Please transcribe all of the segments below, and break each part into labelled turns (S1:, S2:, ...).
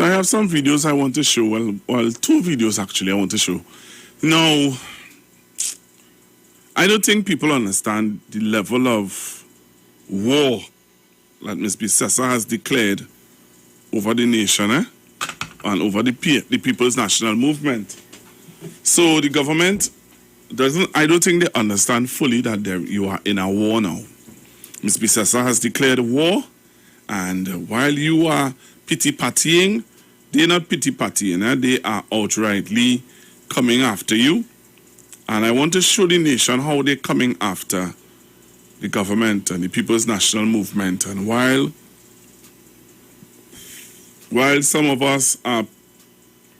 S1: So I have some videos I want to show. Well, two videos actually I want to show. Now, I don't think people understand the level of war that Ms. Bissessa has declared over the nation, and over the People's National Movement. So the government I don't think they understand fully that you are in a war now. Ms. Bissessa has declared war, and while you are pity-pattying, they're not pity-pattying, they are outrightly coming after you. And I want to show the nation how they're coming after the government and the People's National Movement. And while some of us are,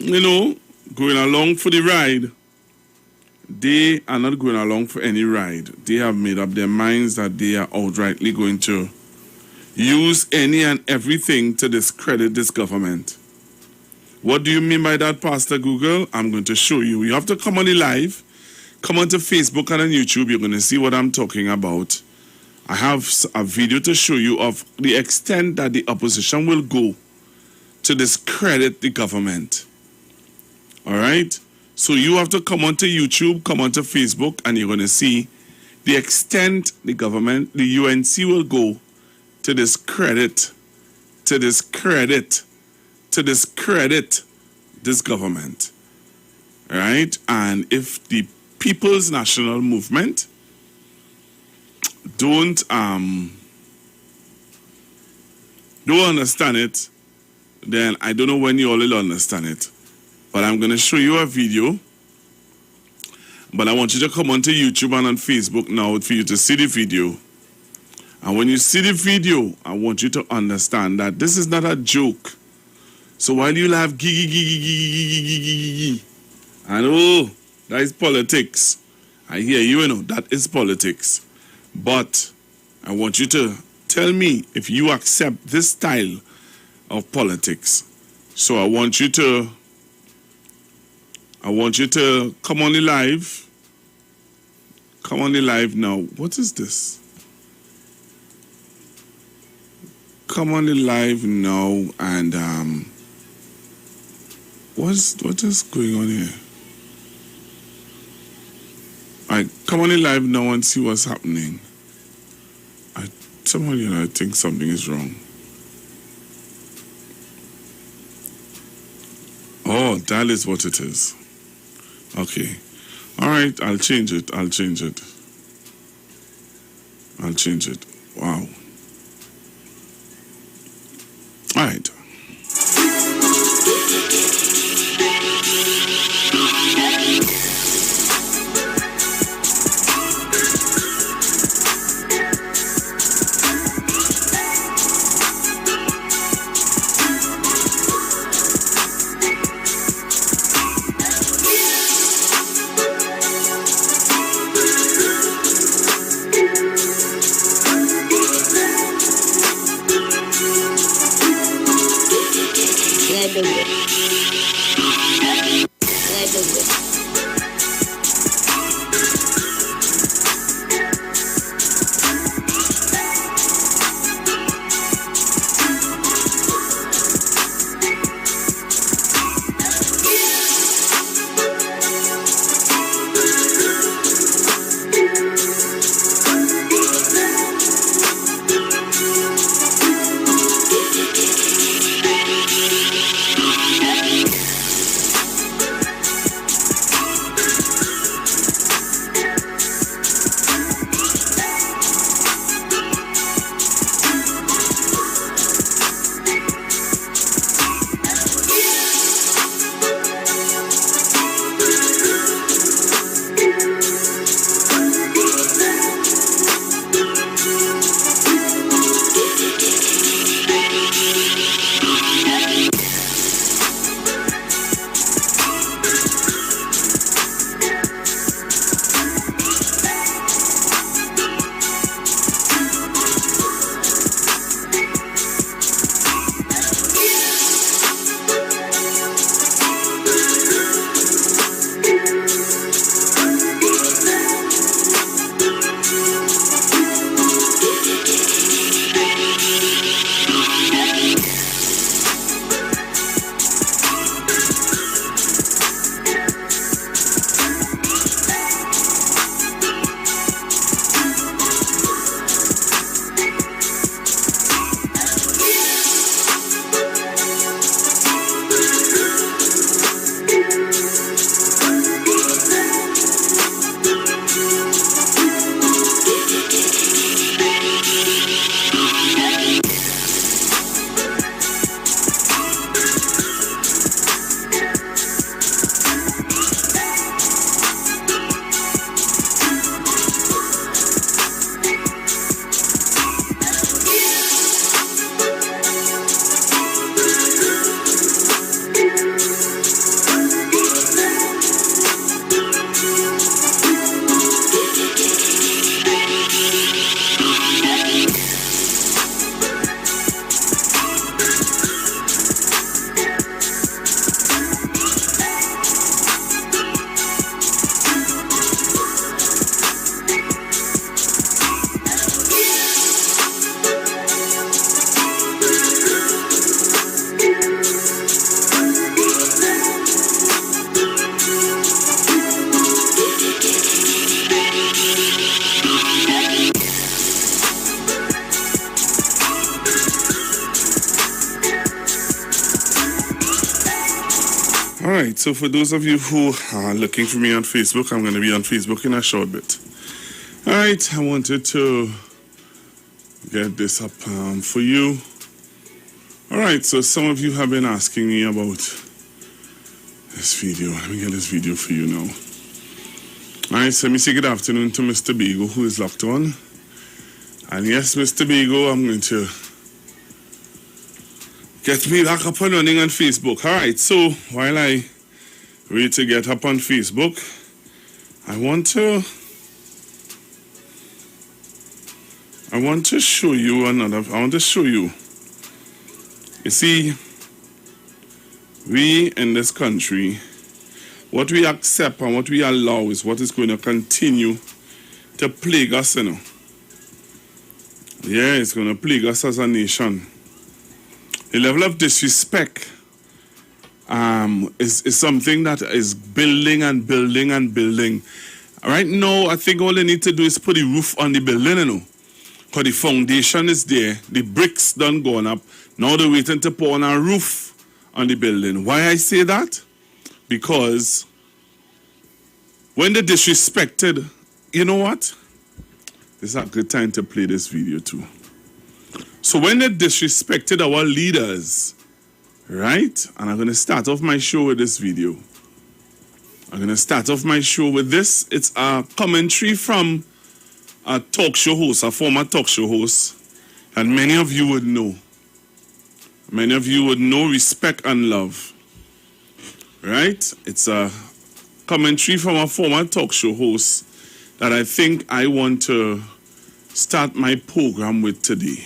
S1: going along for the ride, they are not going along for any ride. They have made up their minds that they are outrightly going to use any and everything to discredit this government. What do you mean by that, Pastor Google? I'm going to show you. You have to come on the live. Come onto Facebook and on YouTube. You're going to see what I'm talking about. I have a video to show you of the extent that the opposition will go to discredit the government. All right? So you have to come onto YouTube, come onto Facebook, and you're going to see the extent the government, the UNC will go to discredit this government. All right? And if the People's National Movement don't understand it, then I don't know when you all will understand it. But I'm going to show you a video. But I want you to come onto YouTube and on Facebook now for you to see the video. And when you see the video, I want you to understand that this is not a joke. So while you laugh, and that is politics. I hear you, that is politics. But I want you to tell me if you accept this style of politics. So I want you to come on the live. Come on the live now. What is this? Come on the live now and what is going on here? Alright, come on the live now and see what's happening. I think something is wrong. Oh, that is what it is. Okay. All right, I'll change it. Wow. All right. All right, so for those of you who are looking for me on Facebook, I'm going to be on Facebook in a short bit. All right, I wanted to get this up for you. All right, so some of you have been asking me about this video. Let me get this video for you now. All right, so let me say good afternoon to Mr. Beagle, who is locked on. And yes, Mr. Beagle, I'm going to get me back up and running on Facebook. All right, so while I wait to get up on Facebook, I want to show you you see, we in this country, what we accept and what we allow is what is going to continue to plague us, you know. Yeah, it's going to plague us as a nation. The level of disrespect is something that is building and building and building. Right now, I think all they need to do is put the roof on the building, you know. Because the foundation is there, the bricks done gone up. Now they're waiting to put on a roof on the building. Why I say that? Because when they disrespected, you know what? This is a good time to play this video too. So when they disrespected our leaders, right? And I'm going to start off my show with this video. I'm going to start off my show with this. It's a commentary from a talk show host, a former talk show host, and many of you would know. Many of you would know, respect and love. Right? It's a commentary from a former talk show host that I think I want to start my program with today.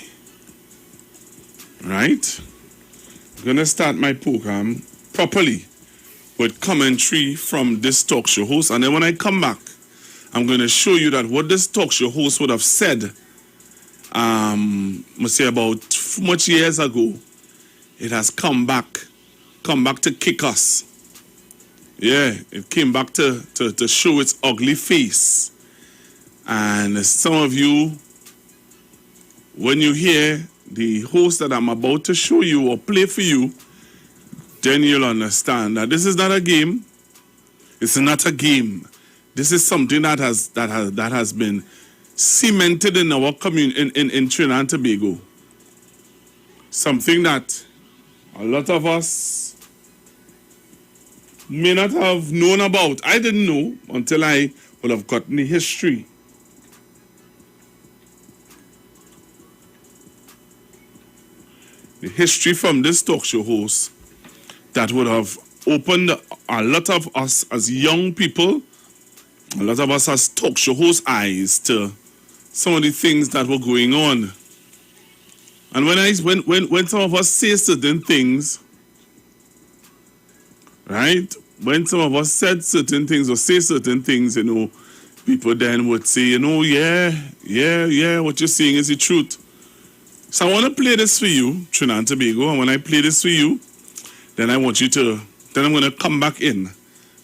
S1: Right? I'm going to start my program properly with commentary from this talk show host. And then when I come back, I'm going to show you that what this talk show host would have said, must say about much years ago, it has come back to kick us. Yeah, it came back to show its ugly face. And some of you, when you hear the host that I'm about to show you or play for you, then you'll understand that this is not a game. It's not a game. This is something that has been cemented in our community in Trinidad and Tobago. Something that a lot of us may not have known about. I didn't know until I would have gotten the history. The history from this talk show host that would have opened a lot of us as young people, a lot of us as talk show hosts' eyes to some of the things that were going on. And when some of us say certain things, right? When some of us said certain things or say certain things, you know, people then would say, you know, yeah, what you're saying is the truth. So I want to play this for you, Trinidad and Tobago, and when I play this for you, then I'm going to come back in,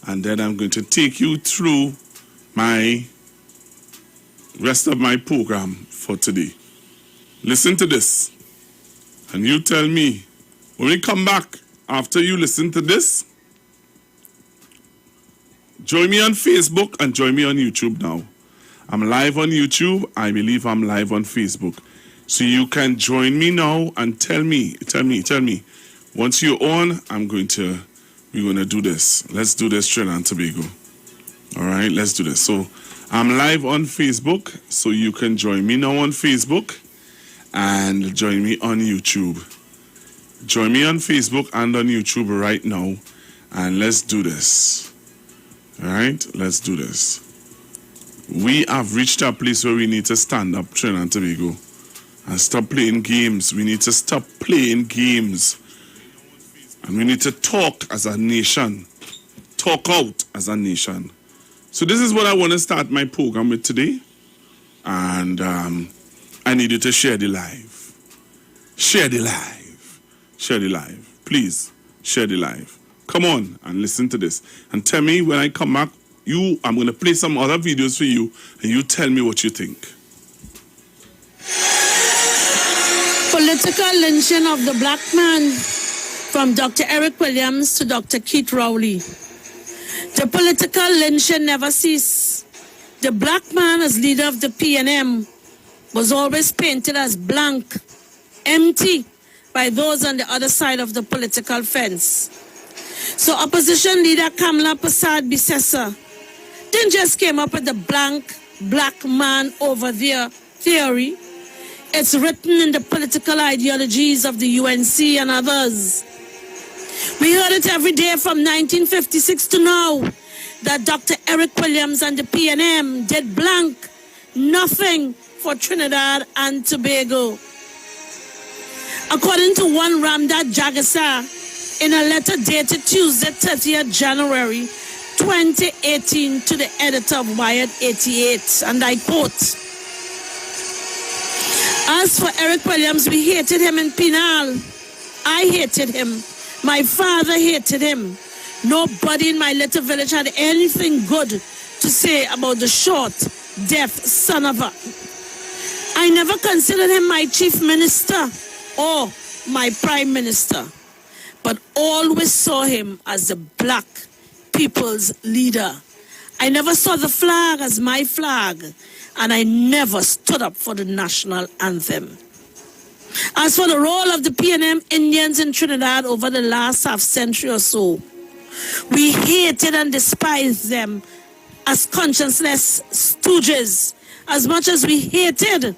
S1: and then I'm going to take you through my rest of my program for today. Listen to this, and you tell me, when we come back, after you listen to this, join me on Facebook and join me on YouTube now. I'm live on YouTube. I believe I'm live on Facebook. So you can join me now and tell me. Once you're on, we're going to do this. Let's do this, Trinidad and Tobago. All right, let's do this. So I'm live on Facebook, so you can join me now on Facebook and join me on YouTube. Join me on Facebook and on YouTube right now, and let's do this. All right, let's do this. We have reached a place where we need to stand up, Trinidad and Tobago, and stop playing games. We need to stop playing games. And we need to talk as a nation. Talk out as a nation. So this is what I want to start my program with today. And I need you to share the live. Share the live. Share the live. Please, share the live. Come on and listen to this. And tell me when I come back, I'm going to play some other videos for you, and you tell me what you think.
S2: Political lynching of the black man From Dr. Eric Williams to Dr. Keith Rowley, the political lynching never ceased. The black man as leader of the PNM was always painted as blank, empty by those on the other side of the political fence. So opposition leader Kamala Persad-Bissessar didn't just came up with the blank black man over there theory. It's written in the political ideologies of the UNC and others. We heard it every day from 1956 to now that Dr. Eric Williams and the PNM did blank nothing for Trinidad and Tobago. According to one Ramdad Jagasa, in a letter dated Tuesday, 30th January 2018 to the editor of Wired 88, and I quote, "As for Eric Williams, we hated him in Penal. I hated him. My father hated him. Nobody in my little village had anything good to say about the short, deaf son of a... I never considered him my chief minister or my prime minister, but always saw him as the black people's leader. I never saw the flag as my flag, and I never stood up for the national anthem. As for the role of the PNM Indians in Trinidad over the last half-century or so, we hated and despised them as conscienceless stooges as much as we hated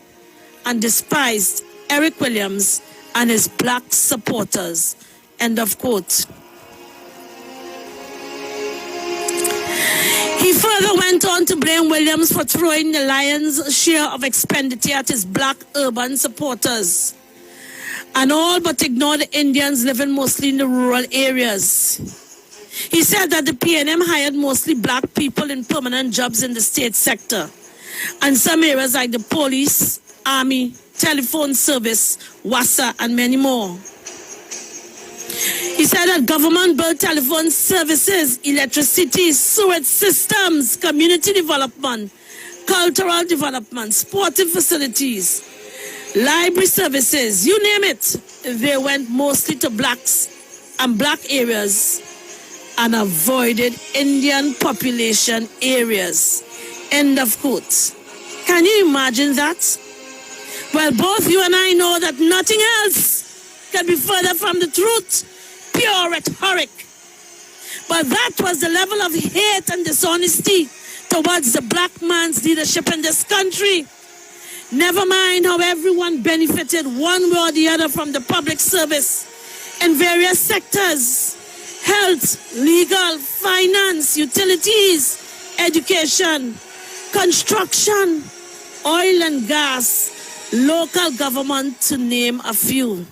S2: and despised Eric Williams and his black supporters." End of quote. He further went on to blame Williams for throwing the lion's share of expenditure at his black urban supporters, and all but ignore the Indians living mostly in the rural areas. He said that the PNM hired mostly black people in permanent jobs in the state sector, and some areas like the police, army, telephone service, WASA, and many more. He said that government built telephone services, electricity, sewage systems, community development, cultural development, sporting facilities, library services, you name it. They went mostly to blacks and black areas and avoided Indian population areas. End of quote. Can you imagine that? Well, both you and I know that nothing else can be further from the truth. Pure rhetoric. But that was the level of hate and dishonesty towards the black man's leadership in this country. Never mind how everyone benefited one way or the other from the public service in various sectors: health, legal, finance, utilities, education, construction, oil and gas, local government, to name a few.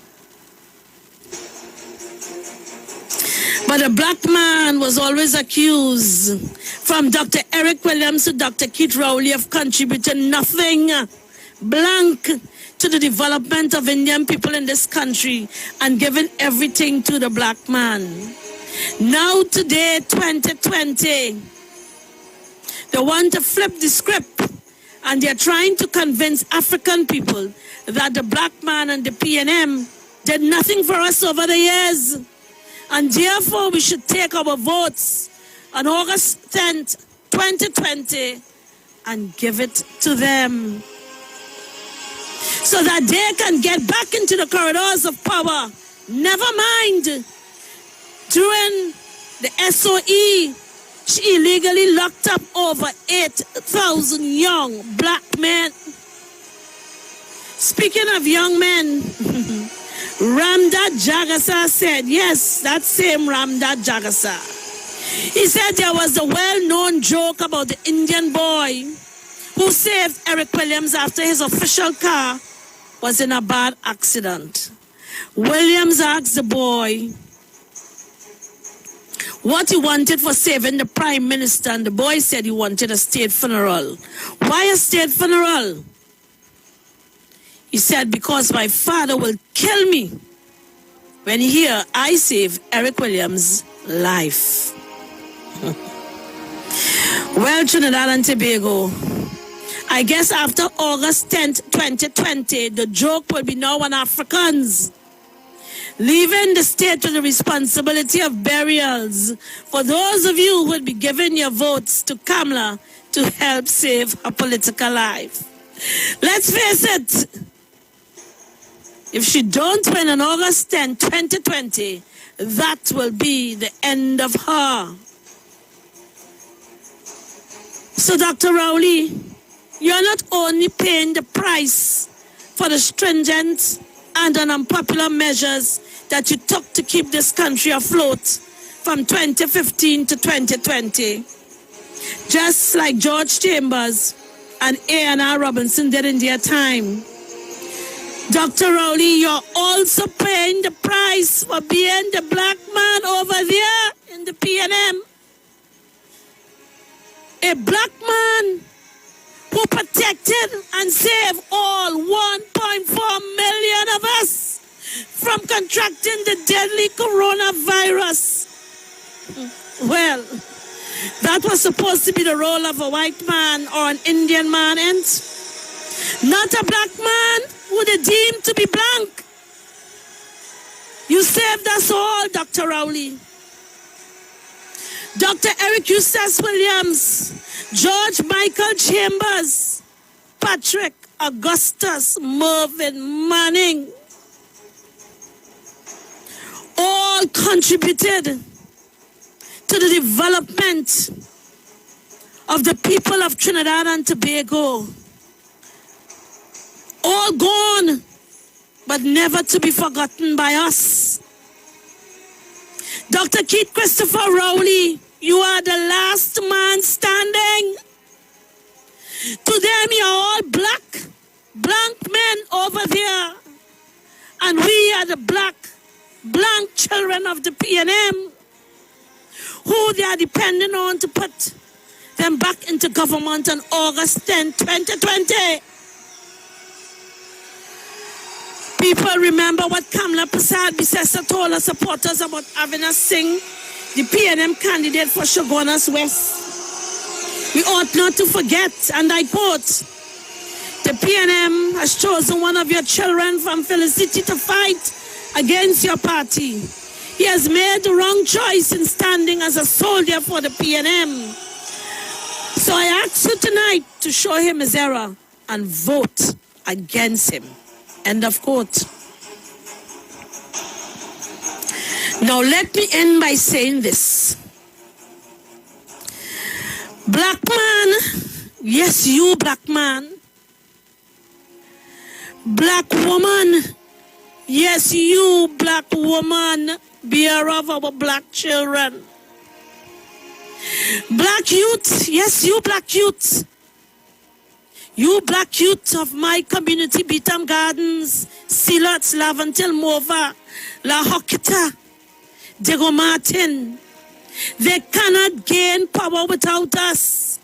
S2: But a black man was always accused, from Dr. Eric Williams to Dr. Keith Rowley, of contributing nothing, blank, to the development of Indian people in this country and giving everything to the black man. Now today, 2020, they want to flip the script, and they're trying to convince African people that the black man and the PNM did nothing for us over the years. And therefore, we should take our votes on August 10th, 2020, and give it to them, so that they can get back into the corridors of power. Never mind, during the SOE, she illegally locked up over 8,000 young black men. Speaking of young men, Ramdad Jagasa said, yes, that same Ramdad Jagasa. He said there was a well-known joke about the Indian boy who saved Eric Williams after his official car was in a bad accident. Williams asked the boy what he wanted for saving the prime minister, and the boy said he wanted a state funeral. Why a state funeral? He said, because my father will kill me when he hear I save Eric Williams' life. Well, Trinidad and Tobago, I guess after August 10th, 2020, the joke will be now on Africans leaving the state with the responsibility of burials for those of you who would be giving your votes to Kamala to help save her political life. Let's face it, if she don't win on August 10, 2020, that will be the end of her. So, Dr. Rowley, you're not only paying the price for the stringent and unpopular measures that you took to keep this country afloat from 2015 to 2020, just like George Chambers and A&R Robinson did in their time. Dr. Rowley, you're also paying the price for being the black man over there in the PNM. A black man who protected and saved all 1.4 million of us from contracting the deadly coronavirus. Well, that was supposed to be the role of a white man or an Indian man, and not a black man who they deemed to be blank. You saved us all, Dr. Rowley. Dr. Eric Eustace Williams, George Michael Chambers, Patrick Augustus Mervyn Manning, all contributed to the development of the people of Trinidad and Tobago. All gone, but never to be forgotten by us. Dr. Keith Christopher Rowley, you are the last man standing. To them, you're all blank men over there. And we are the blank children of the PNM, who they are depending on to put them back into government on August 10, 2020. People remember what Kamala Persad-Bissessar told her supporters about having us sing the PNM candidate for Shogunas West. We ought not to forget, and I quote, the PNM has chosen one of your children from Felicity to fight against your party. He has made the wrong choice in standing as a soldier for the PNM. So I ask you tonight to show him his error and vote against him. End of quote. Now let me end by saying this. Black man, yes, you black man. Black woman, yes, you black woman, bearer of our black children. Black youth, yes, you black youth. You black youth of my community, Beetham Gardens, Silots, Laventil, Mova, La Hokita, Diego Martin. They cannot gain power without us.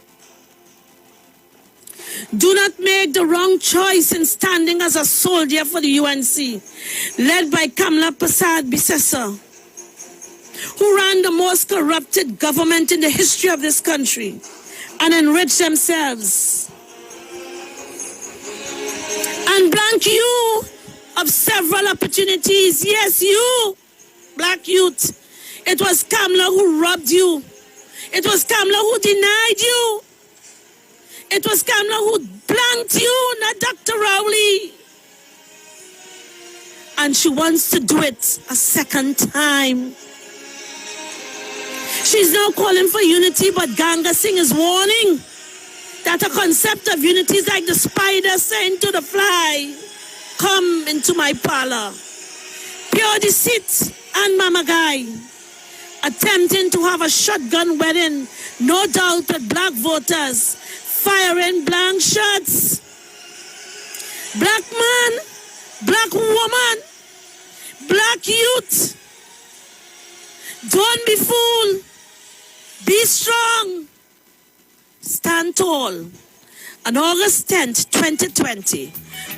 S2: Do not make the wrong choice in standing as a soldier for the UNC, led by Kamala Persad-Bissessar, who ran the most corrupted government in the history of this country and enriched themselves. And blank you of several opportunities. Yes, you, black youth. It was Kamala who robbed you. It was Kamala who denied you. It was Kamala who blanked you, not Dr. Rowley. And she wants to do it a second time. She's now calling for unity, but Ganga Singh is warning that a concept of unity is like the spider saying to the fly, come into my parlor. Pure deceit and mamagai, attempting to have a shotgun wedding, no doubt with black voters, firing blank shots. Black man, black woman, black youth, don't be fooled. Be strong. Stand tall. On August 10th, 2020,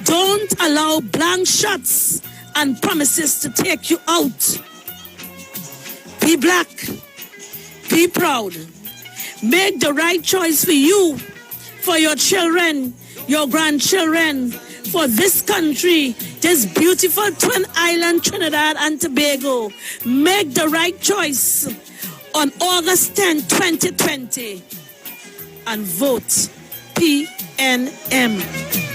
S2: don't allow blank shots and promises to take you out. Be black. Be proud. Make the right choice for you, for your children, your grandchildren, for this country, this beautiful twin island Trinidad and Tobago. Make the right choice on August 10, 2020 and vote PNM.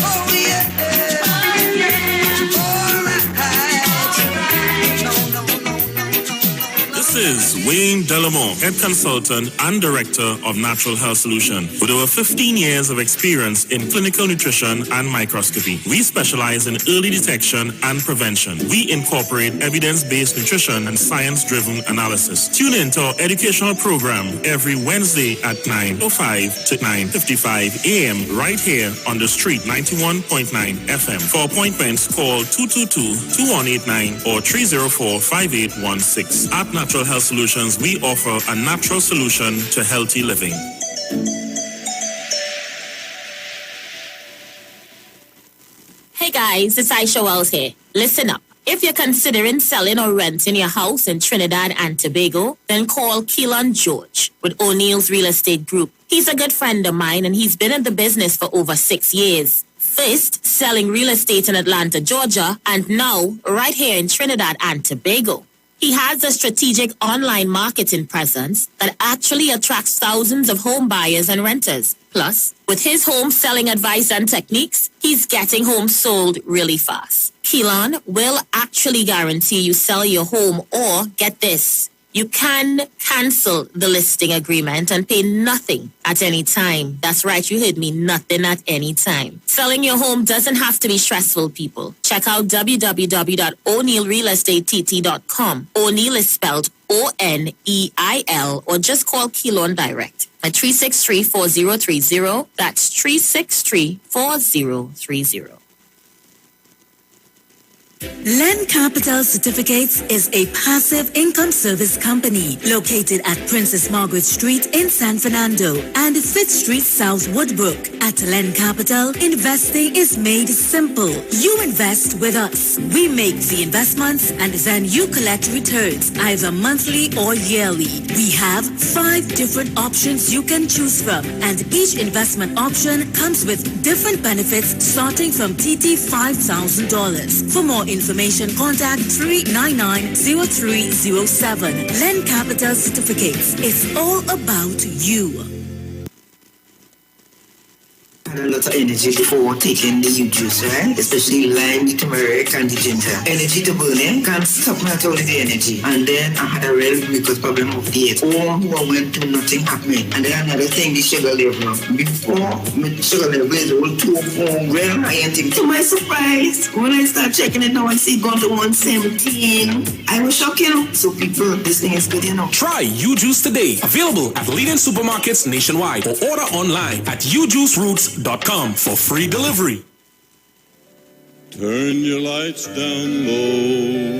S3: Oh yeah. Delamore, Head Consultant and Director of Natural Health Solution. With over 15 years of experience in clinical nutrition and microscopy, we specialize in early detection and prevention. We incorporate evidence-based nutrition and science-driven analysis. Tune in to our educational program every Wednesday at 9:05 to 9:55 a.m. right here on the street 91.9 FM. For appointments, call 222-2189 or 304-5816. At Natural Health Solutions, we offer a natural solution to healthy living.
S4: Hey guys, it's Aisha Wells here. Listen up. If you're considering selling or renting your house in Trinidad and Tobago, then call Keelan George with O'Neill's Real Estate Group. He's a good friend of mine and he's been in the business for over 6 years. First, selling real estate in Atlanta, Georgia, and now right here in Trinidad and Tobago. He has a strategic online marketing presence that actually attracts thousands of home buyers and renters. Plus, with his home selling advice and techniques, he's getting homes sold really fast. Keelan will actually guarantee you sell your home, or get this, you can cancel the listing agreement and pay nothing at any time. That's right, you heard me, nothing at any time. Selling your home doesn't have to be stressful, people. Check out www.o'neillrealestatetT.com. O'Neill is spelled O-N-E-I-L, or just call Keelan direct at 363-4030. That's 363-4030.
S5: Land Capital Certificates is a passive income service company located at Princess Margaret Street in San Fernando and 5th Street South Woodbrook. At Land Capital, investing is made simple. You invest with us. We make the investments and then you collect returns either monthly or yearly. We have 5 different options you can choose from, and each investment option comes with different benefits starting from TT $5,000. For more information, contact 399-0307. Land Capital Certificates. It's all about you.
S6: A lot of energy before taking the juice, right? Especially lime, the turmeric, and the ginger. Energy to burn it, can't stop me at all the energy. And then I had a real because problem of diet. Oh, I went to nothing happening. And then another thing, the sugar level. Before, my sugar level is all 2 well, I ain't think. To my surprise, when I start checking it now, I see it gone to 117. I was shocked, you know. So people, this thing is good, you know.
S7: Try U-Juice today. Available at leading supermarkets nationwide or order online at ujuiceroots.com for free delivery.
S8: Turn your lights down low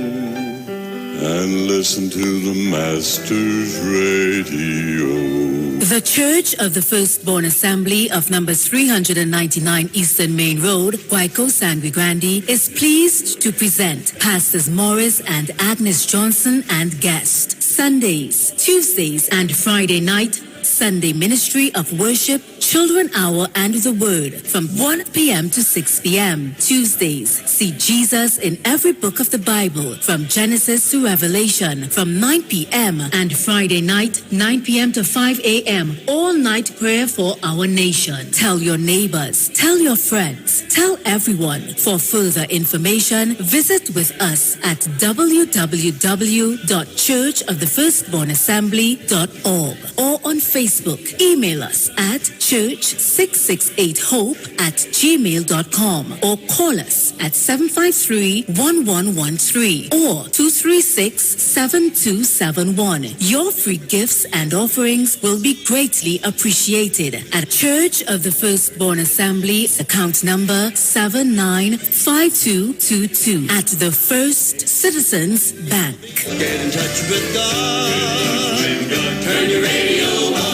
S8: and listen to the Master's Radio.
S5: The Church of the Firstborn Assembly of number 399 Eastern Main Road, Guayco, Sangre Grande, is pleased to present Pastors Morris and Agnes Johnson and guest. Sundays, Tuesdays, and Friday night, Sunday Ministry of Worship, Children Hour and the Word from 1 p.m. to 6 p.m. Tuesdays, see Jesus in every book of the Bible from Genesis to Revelation from 9 p.m. and Friday night, 9 p.m. to 5 a.m. all night prayer for our nation. Tell your neighbors, tell your friends, tell everyone. For further information, visit with us at www.churchofthefirstbornassembly.org or on Facebook. Email us at church668hope@gmail.com or call us at 753-1113 or 236-7271. Your free gifts and offerings will be greatly appreciated at Church of the Firstborn Assembly, account number 795222 at the First Citizens Bank.
S8: Get in touch with God. Turn your radio on.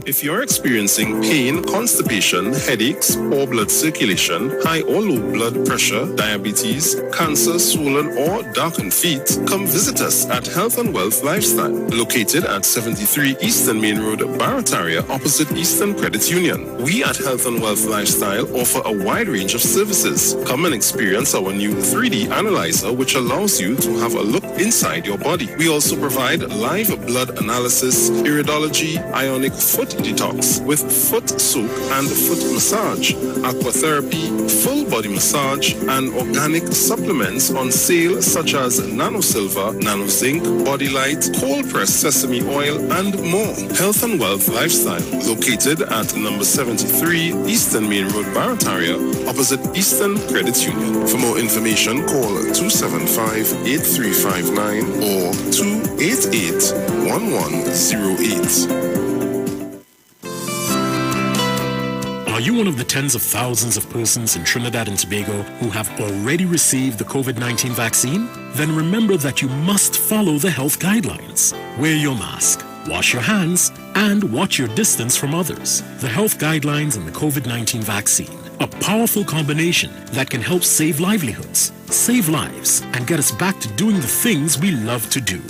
S3: If you're experiencing pain, constipation, headaches, poor blood circulation, high or low blood pressure, diabetes, cancer, swollen or darkened feet, come visit us at Health and Wealth Lifestyle, located at 73 Eastern Main Road, Barataria, opposite Eastern Credit Union. We at Health and Wealth Lifestyle offer a wide range of services. Come and experience our new 3D analyzer, which allows you to have a look inside your body. We also provide live blood analysis, iridology, ionic foot
S9: detox with foot soak and foot massage, aquatherapy, full body massage, and organic supplements on sale such as Nano Silver, Nano Zinc, Body Light, cold pressed sesame oil, and more. Health and Wealth Lifestyle, located at number 73 Eastern Main Road, Barataria, opposite Eastern Credit Union. For more information, call 275-8359 or 288-1108.
S10: Are you one of the tens of thousands of persons in Trinidad and Tobago who have already received the COVID-19 vaccine? Then remember that you must follow the health guidelines. Wear your mask, wash your hands, and watch your distance from others. The health guidelines and the COVID-19 vaccine, a powerful combination that can help save livelihoods, save lives, and get us back to doing the things we love to do.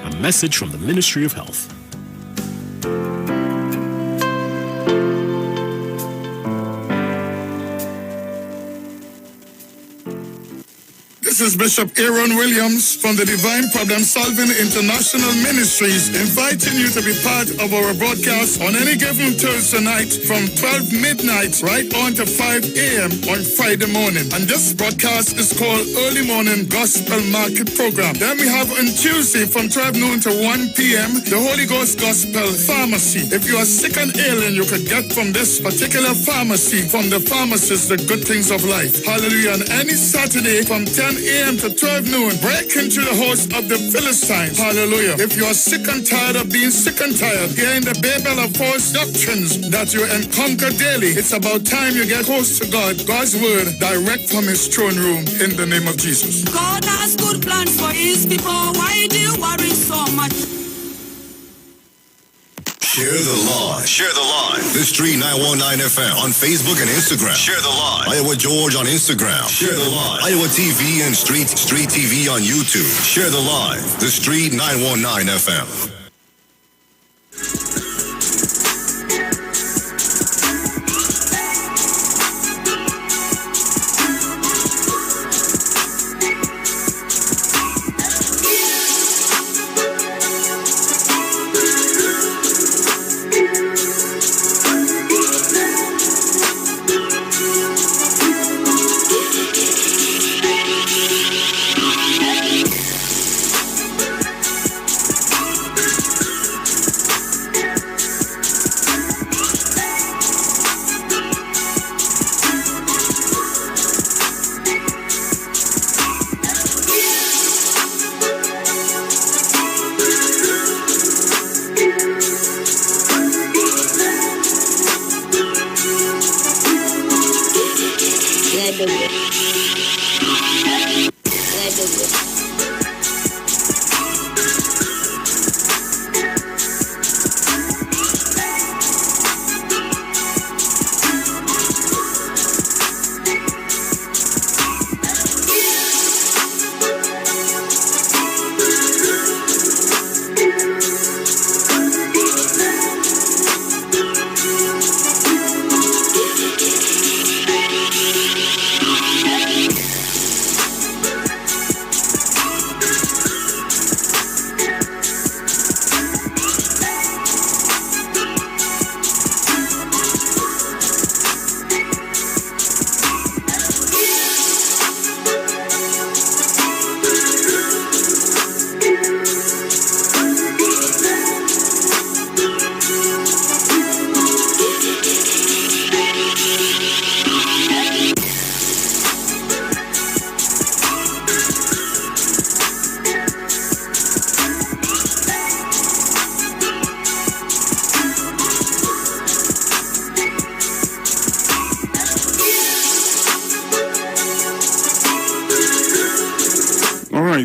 S10: A message from the Ministry of Health.
S11: This is Bishop Aaron Williams from the Divine Problem Solving International Ministries, inviting you to be part of our broadcast on any given Thursday night from 12 midnight right on to 5 a.m. on Friday morning. And this broadcast is called Early Morning Gospel Market Program. Then we have on Tuesday from 12 noon to 1 p.m. the Holy Ghost Gospel Pharmacy. If you are sick and ill, and you could get from this particular pharmacy, from the pharmacist, the good things of life. Hallelujah. And any Saturday from 10 a.m. to 12 noon, break into the house of the Philistines. Hallelujah. If you are sick and tired of being sick and tired, hearing the babel of false doctrines that you encounter daily, it's about time you get close to God. God's word direct from his throne room in the name of Jesus.
S12: God has good plans for his people. Why do you worry so much?
S13: Share the live. Share the live. The Street 919 FM on Facebook and Instagram. Share the live. Iowa George on Instagram. Share the live. Iowa TV and Street TV on YouTube. Share the live. The Street 919 FM.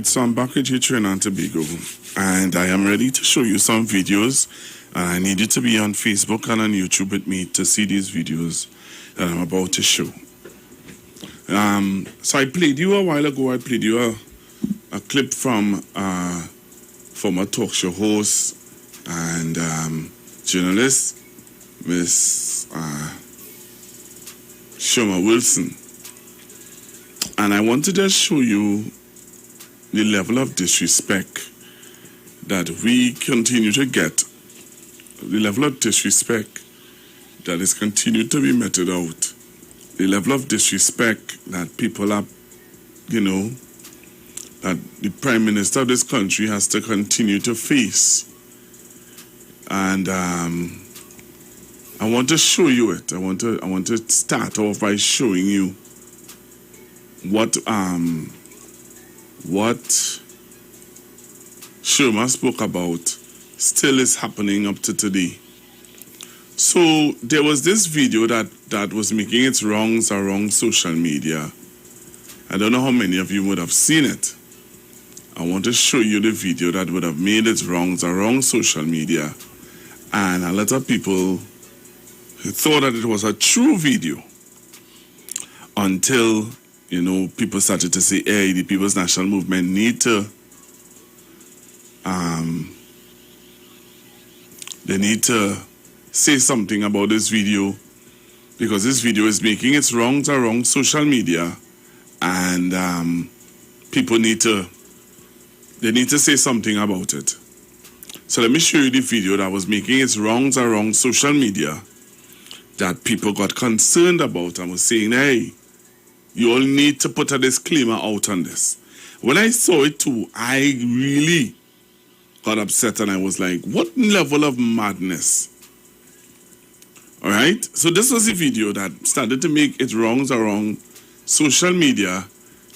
S1: So I'm back with you, Trinidad and Tobago, and I am ready to show you some videos. And I need you to be on Facebook and on YouTube with me to see these videos that I'm about to show. So I played you a while ago. I played you a clip from former talk show host and journalist Miss Shoma Wilson, and I want to just show you the level of disrespect that we continue to get the level of disrespect that is continued to be meted out, the level of disrespect that people are, that the Prime Minister of this country has to continue to face. And I want to show you it. I want to start off by showing you what Sherma spoke about still is happening up to today. So there was this video that was making its rounds around social media. I don't know how many of you would have seen it. I want to show you the video that would have made its rounds around social media. And a lot of people thought that it was a true video until, people started to say, hey, the People's National Movement need to they need to say something about this video, because this video is making its rounds around social media, and people need to say something about it. So let me show you the video that was making its rounds around social media that people got concerned about and was saying, hey, you all need to put a disclaimer out on this. When I saw it too, I really got upset and I was like, what level of madness? All right, so this was a video that started to make its rounds around social media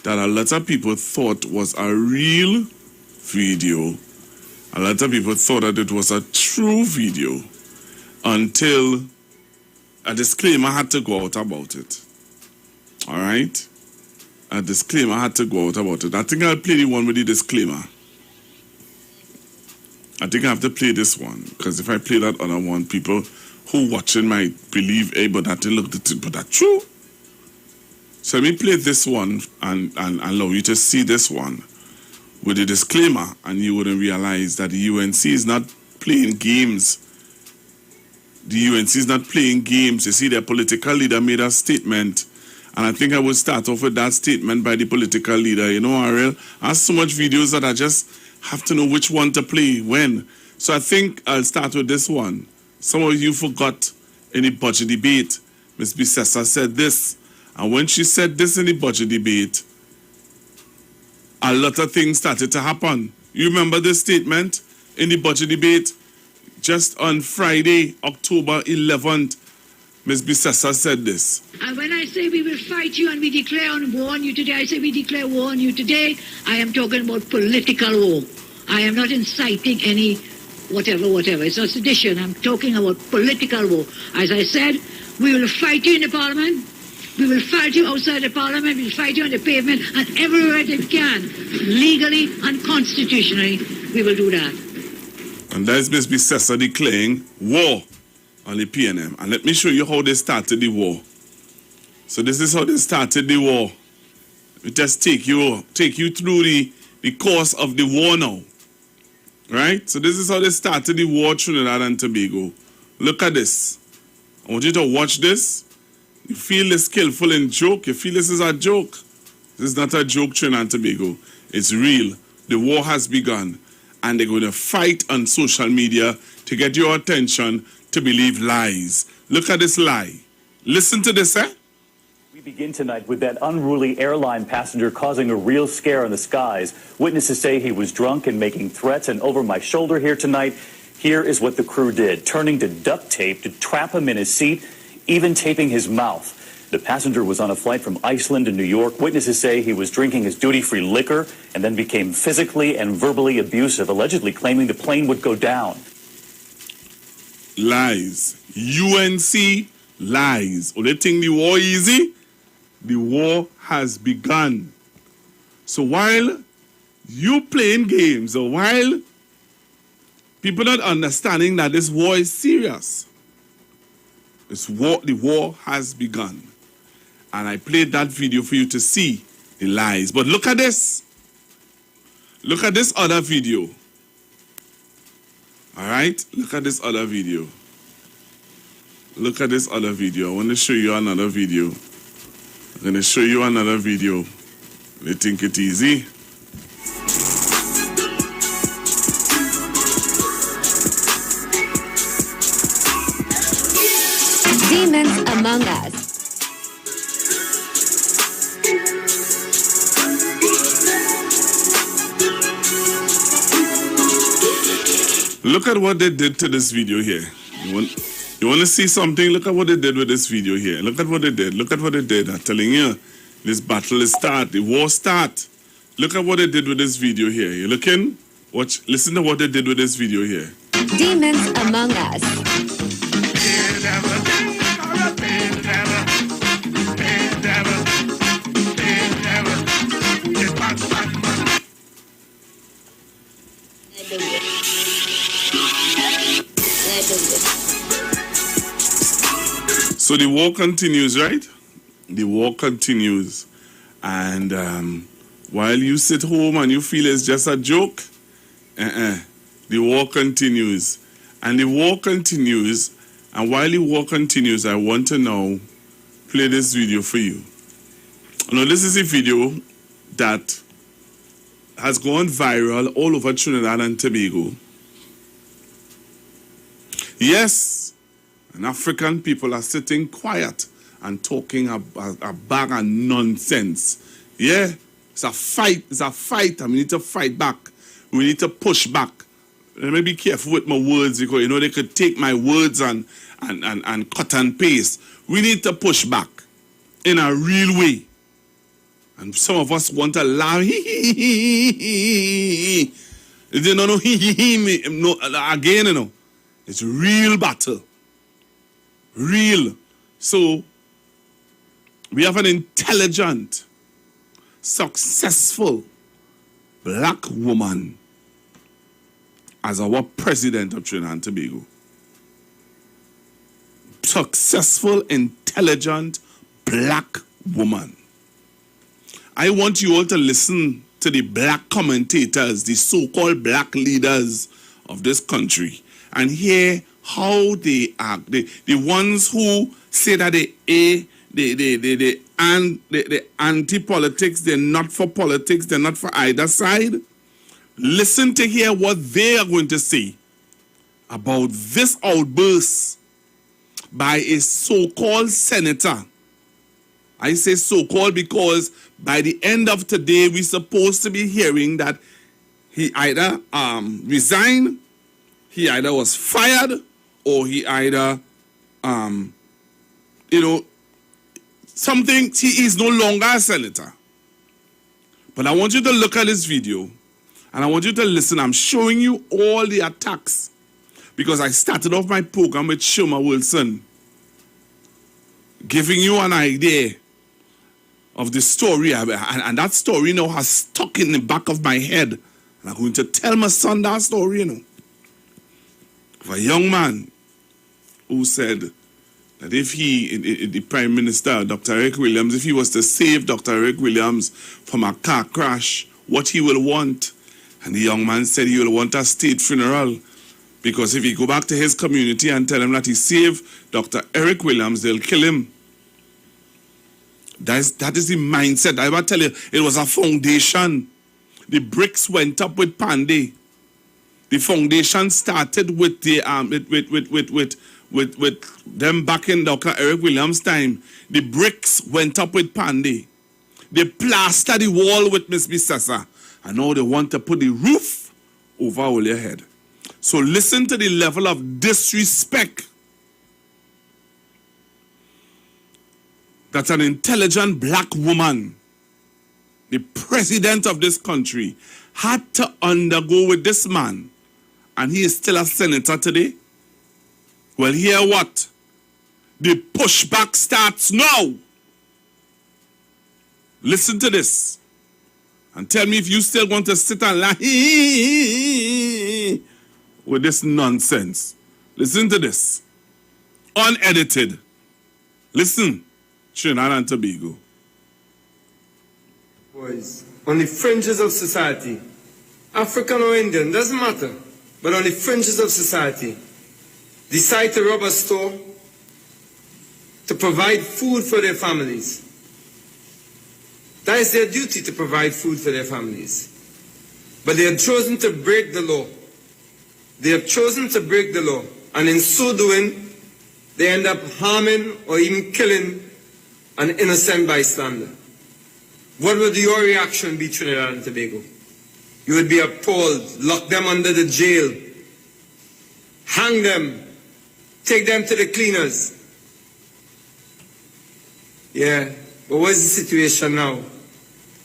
S1: that a lot of people thought was a real video. A lot of people thought that it was a true video until a disclaimer had to go out about it. All right, a disclaimer had to go out about it. I think I'll play the one with the disclaimer. I think I have to play this one, because if I play that other one, people who watching might believe, hey, but that didn't look but that's true. So let me play this one and allow you to see this one with a disclaimer, and you wouldn't realize that the UNC is not playing games. The UNC is not playing games. You see, their political leader made a statement, and I think I would start off with that statement by the political leader. Ariel, I have so much videos that I just have to know which one to play when. So I think I'll start with this one. Some of you forgot in the budget debate, Ms. Bissessa said this. And when she said this in the budget debate, a lot of things started to happen. You remember this statement in the budget debate? Just on Friday, October 11th, Ms. Bissessa said this.
S14: And when I say we will fight you and we declare war on you today, I say we declare war on you today, I am talking about political war. I am not inciting any whatever. It's not sedition. I'm talking about political war. As I said, we will fight you in the parliament. We will fight you outside the parliament. We will fight you on the pavement, and everywhere that we can, legally and constitutionally, we will do that.
S1: And that's Ms. Bissessa declaring war on the PNM. And let me show you how they started the war. So this is how they started the war. We just take you through the course of the war now. Right? So this is how they started the war, Trinidad and Tobago. Look at this. I want you to watch this. You feel this skillful in joke. You feel this is a joke. This is not a joke, Trinidad and Tobago. It's real. The war has begun. And they're going to fight on social media to get your attention to believe lies. Look at this lie. Listen to this, eh?
S15: We begin tonight with that unruly airline passenger causing a real scare in the skies. Witnesses say he was drunk and making threats. And over my shoulder here tonight, here is what the crew did, turning to duct tape to trap him in his seat, even taping his mouth. The passenger was on a flight from Iceland to New York. Witnesses say he was drinking his duty-free liquor and then became physically and verbally abusive, allegedly claiming the plane would go down.
S1: Lies. UNC lies. Or they think the war easy? The war has begun. So while you playing games, or while people not understanding that this war is serious, the war has begun. And I played that video for you to see the lies. But look at this. Look at this other video. All right? Look at this other video. Look at this other video. I want to show you another video. I'm going to show you another video. They think it easy.
S16: Demons Among Us.
S1: Look at what they did to this video here. You want to see something? Look at what they did with this video here. Look at what they did. Look at what they did. I'm telling you, this battle is start. The war start. Look at what they did with this video here. You looking? Watch. Listen to what they did with this video here.
S16: Demons Among Us.
S1: So the war continues, right? The war continues. And while you sit home and you feel it's just a joke, the war continues. And the war continues. And while the war continues, I want to now play this video for you. Now, this is a video that has gone viral all over Trinidad and Tobago. Yes, and African people are sitting quiet and talking a bag of nonsense. Yeah, it's a fight. It's a fight, and we need to fight back. We need to push back. Let me be careful with my words because, you know, they could take my words and cut and paste. We need to push back in a real way. And some of us want to laugh. They don't know. No, again, you know. It's real battle. Real. So, we have an intelligent, successful black woman as our president of Trinidad and Tobago. Successful, intelligent, black woman. I want you all to listen to the black commentators, the so-called black leaders of this country, and hear how they act. The ones who say that they anti-politics, they're not for politics, they're not for either side. Listen to hear what they are going to say about this outburst by a so-called senator. I say so-called because by the end of today, we're supposed to be hearing that he either resigned, he either was fired, or he either, something, he is no longer a senator. But I want you to look at this video, and I want you to listen. I'm showing you all the attacks, because I started off my program with Shoma Wilson, giving you an idea of the story, and that story now has stuck in the back of my head. And I'm going to tell my son that story, you know, of a young man who said that if the Prime Minister, Dr. Eric Williams, if he was to save Dr. Eric Williams from a car crash, what he will want. And the young man said he will want a state funeral, because if he go back to his community and tell him that he saved Dr. Eric Williams, they'll kill him. That is the mindset. I will tell you, it was a foundation. The bricks went up with Panday. The foundation started with the with them back in Dr. Eric Williams' time. The bricks went up with Panday. They plastered the wall with Miss Bissessa. And now they want to put the roof over all your head. So listen to the level of disrespect that an intelligent black woman, the president of this country, had to undergo with this man. And he is still a senator today. Well, hear what? The pushback starts now. Listen to this. And tell me if you still want to sit and laugh with this nonsense. Listen to this. Unedited. Listen. Trinidad and Tobago.
S17: Boys, on the fringes of society, African or Indian, doesn't matter, but on the fringes of society, decide to rob a store to provide food for their families. That is their duty, to provide food for their families. But they have chosen to break the law. They have chosen to break the law. And in so doing, they end up harming or even killing an innocent bystander. What would your reaction be, Trinidad and Tobago? You would be appalled, lock them under the jail, hang them, take them to the cleaners. Yeah, but what's the situation now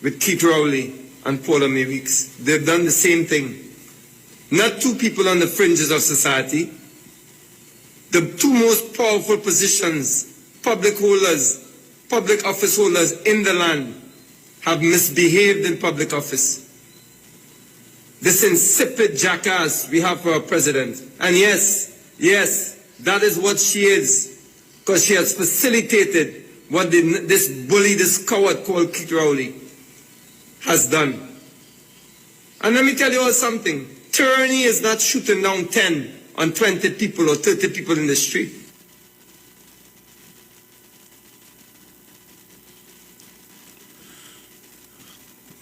S17: with Keith Rowley and Paula May Weeks? They've done the same thing. Not two people on the fringes of society. The two most powerful positions, public holders, public office holders in the land have misbehaved in public office. This insipid jackass we have for our president. And yes, that is what she is. Because she has facilitated what this bully, this coward called Keith Rowley has done. And let me tell you all something. Tyranny is not shooting down 10 on 20 people or 30 people in the street.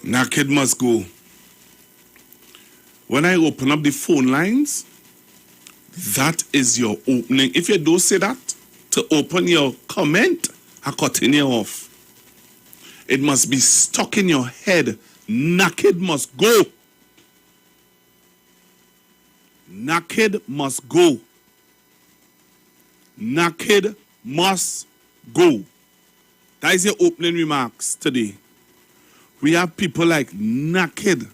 S1: Naked must go. When I open up the phone lines, that is your opening. If you don't say that, to open your comment, I cutting you off. It must be stuck in your head. Naked must go. Naked must go. Naked must go. That is your opening remarks today. We have people like Naked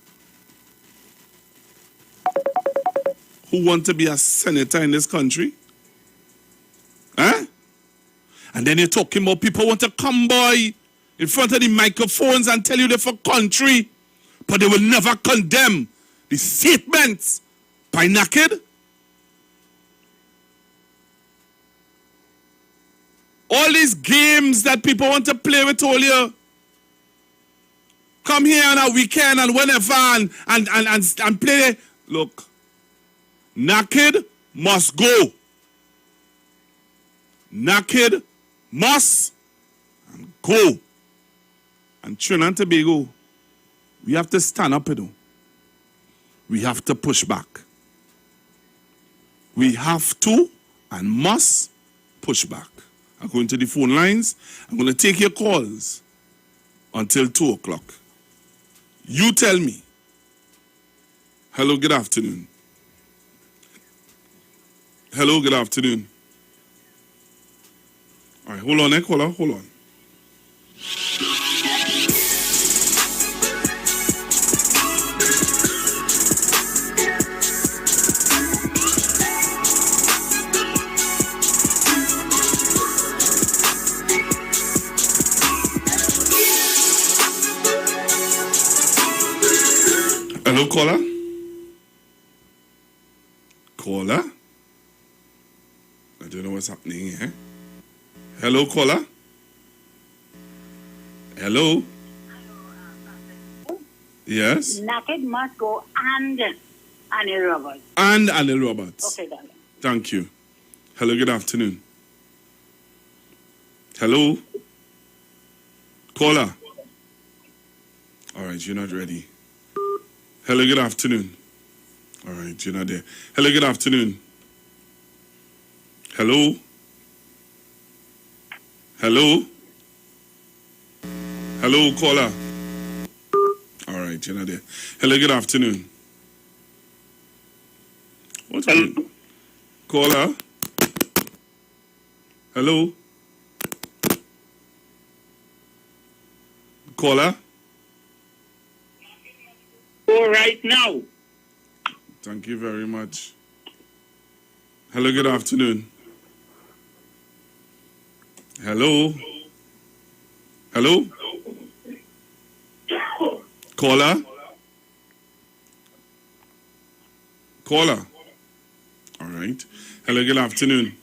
S1: who want to be a senator in this country. Huh? And then you're talking about people want to come by in front of the microphones and tell you they're for country, but they will never condemn the statements by Naked. All these games that people want to play with all year. Come here on a weekend and whenever and play. Look, Naked must go. Naked must go. And Trinidad and Tobago, we have to stand up, you know. We have to push back. We have to and must push back. I'm going to the phone lines. I'm going to take your calls until 2 o'clock. You tell me. Hello, good afternoon. Hello, good afternoon. All right, hold on, caller, hold on. Hello, caller? Caller? I don't know what's happening here. Hello, caller? Hello? Yes?
S18: Naked must go and Annie Roberts.
S1: And Annie Roberts.
S18: Okay, darling.
S1: Thank you. Hello, good afternoon. Hello? Caller? All right, you're not ready. Hello, good afternoon. All right, you're not there. Hello, good afternoon. Hello? Hello? Hello, caller. All right, you're not there. Hello, good afternoon. What's happening? Caller? Hello? Caller?
S18: Go right now.
S1: Thank you very much. Hello, good afternoon. Hello? Hello? Caller? Caller? All right. Hello, good afternoon.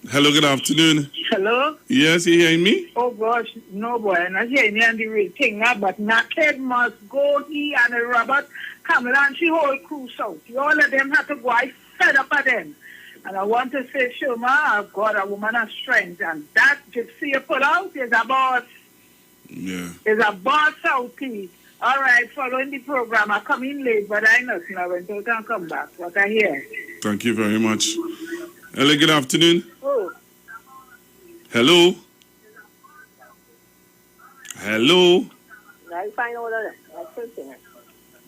S1: Hello, good afternoon.
S18: Hello?
S1: Yes, you hearing me?
S18: Oh gosh, no boy, I'm not hearing any of the thing now, but Naked must go, he and the Robert Kamala and she whole crew south. All of them have to go, I fed up at them. And I want to say, Shoma, I've got a woman of strength, and that gypsy you put out is a boss.
S1: Yeah.
S18: Is a boss out, please. All right, following the program, I come in late, but I know I went out and come back. What I hear.
S1: Thank you very much. Hello, good afternoon.
S18: Oh.
S1: Hello. Hello.
S18: I find all of them.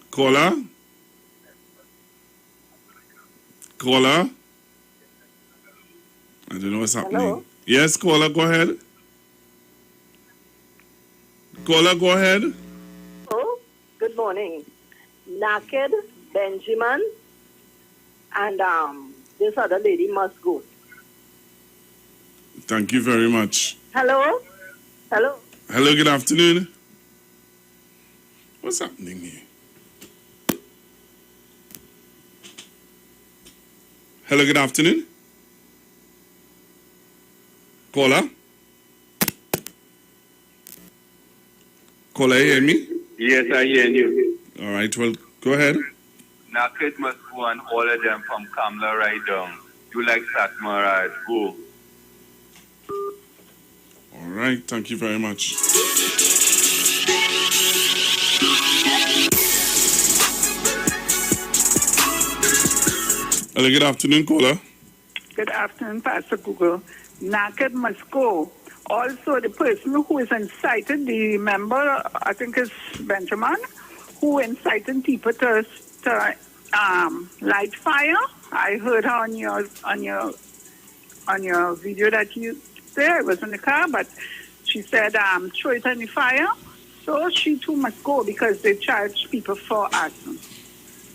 S1: Caller. Caller. I don't know what's happening.
S18: Hello?
S1: Yes, caller, go ahead. Caller, go ahead.
S18: Oh, good morning. Naked, Benjamin, and this other lady must go.
S1: Thank you very much.
S18: Hello? Hello?
S1: Hello, good afternoon. What's happening here? Hello, good afternoon. Caller? Caller, you hear me?
S19: Yes, I hear you.
S1: All right, well, go ahead.
S19: Naked must go and all of them from Kamla right down. You like Satmaras, go.
S1: All right, thank you very much. Hello, good afternoon, caller.
S18: Good afternoon, Pastor Google. Naked must go. Also, the person who is incited, the member, I think is Benjamin, who incited people to light fire. I heard her on your video that you there. It was in the car, but she said throw it on the fire. So she too must go because they charge people for arson.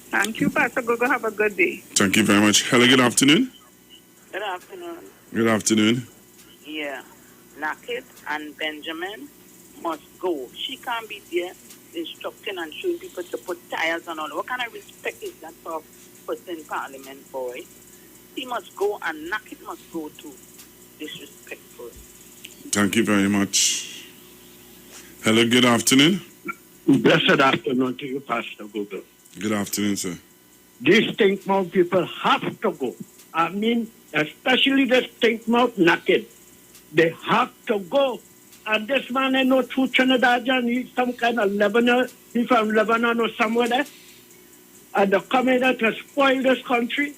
S18: Thank you, Pastor Gogo. Have a good day.
S1: Thank you very much. Hello, good afternoon.
S20: Good afternoon.
S1: Good afternoon.
S20: Yeah. Naked and Benjamin must go. She can't be there instructing and showing people to put tires and all. What kind of respect is that for a person in Parliament, boy? He must go and Naked must go too. Disrespectful.
S1: Thank you very much. Hello, good afternoon.
S21: Blessed afternoon to you, Pastor Google.
S1: Good afternoon, sir.
S21: These stink-mouth people have to go. I mean, especially the stink-mouth Naked. They have to go. And this man, I know, true Trinidadian, he's some kind of Lebanon. He's from Lebanon or somewhere there. And they're coming there to spoil this country.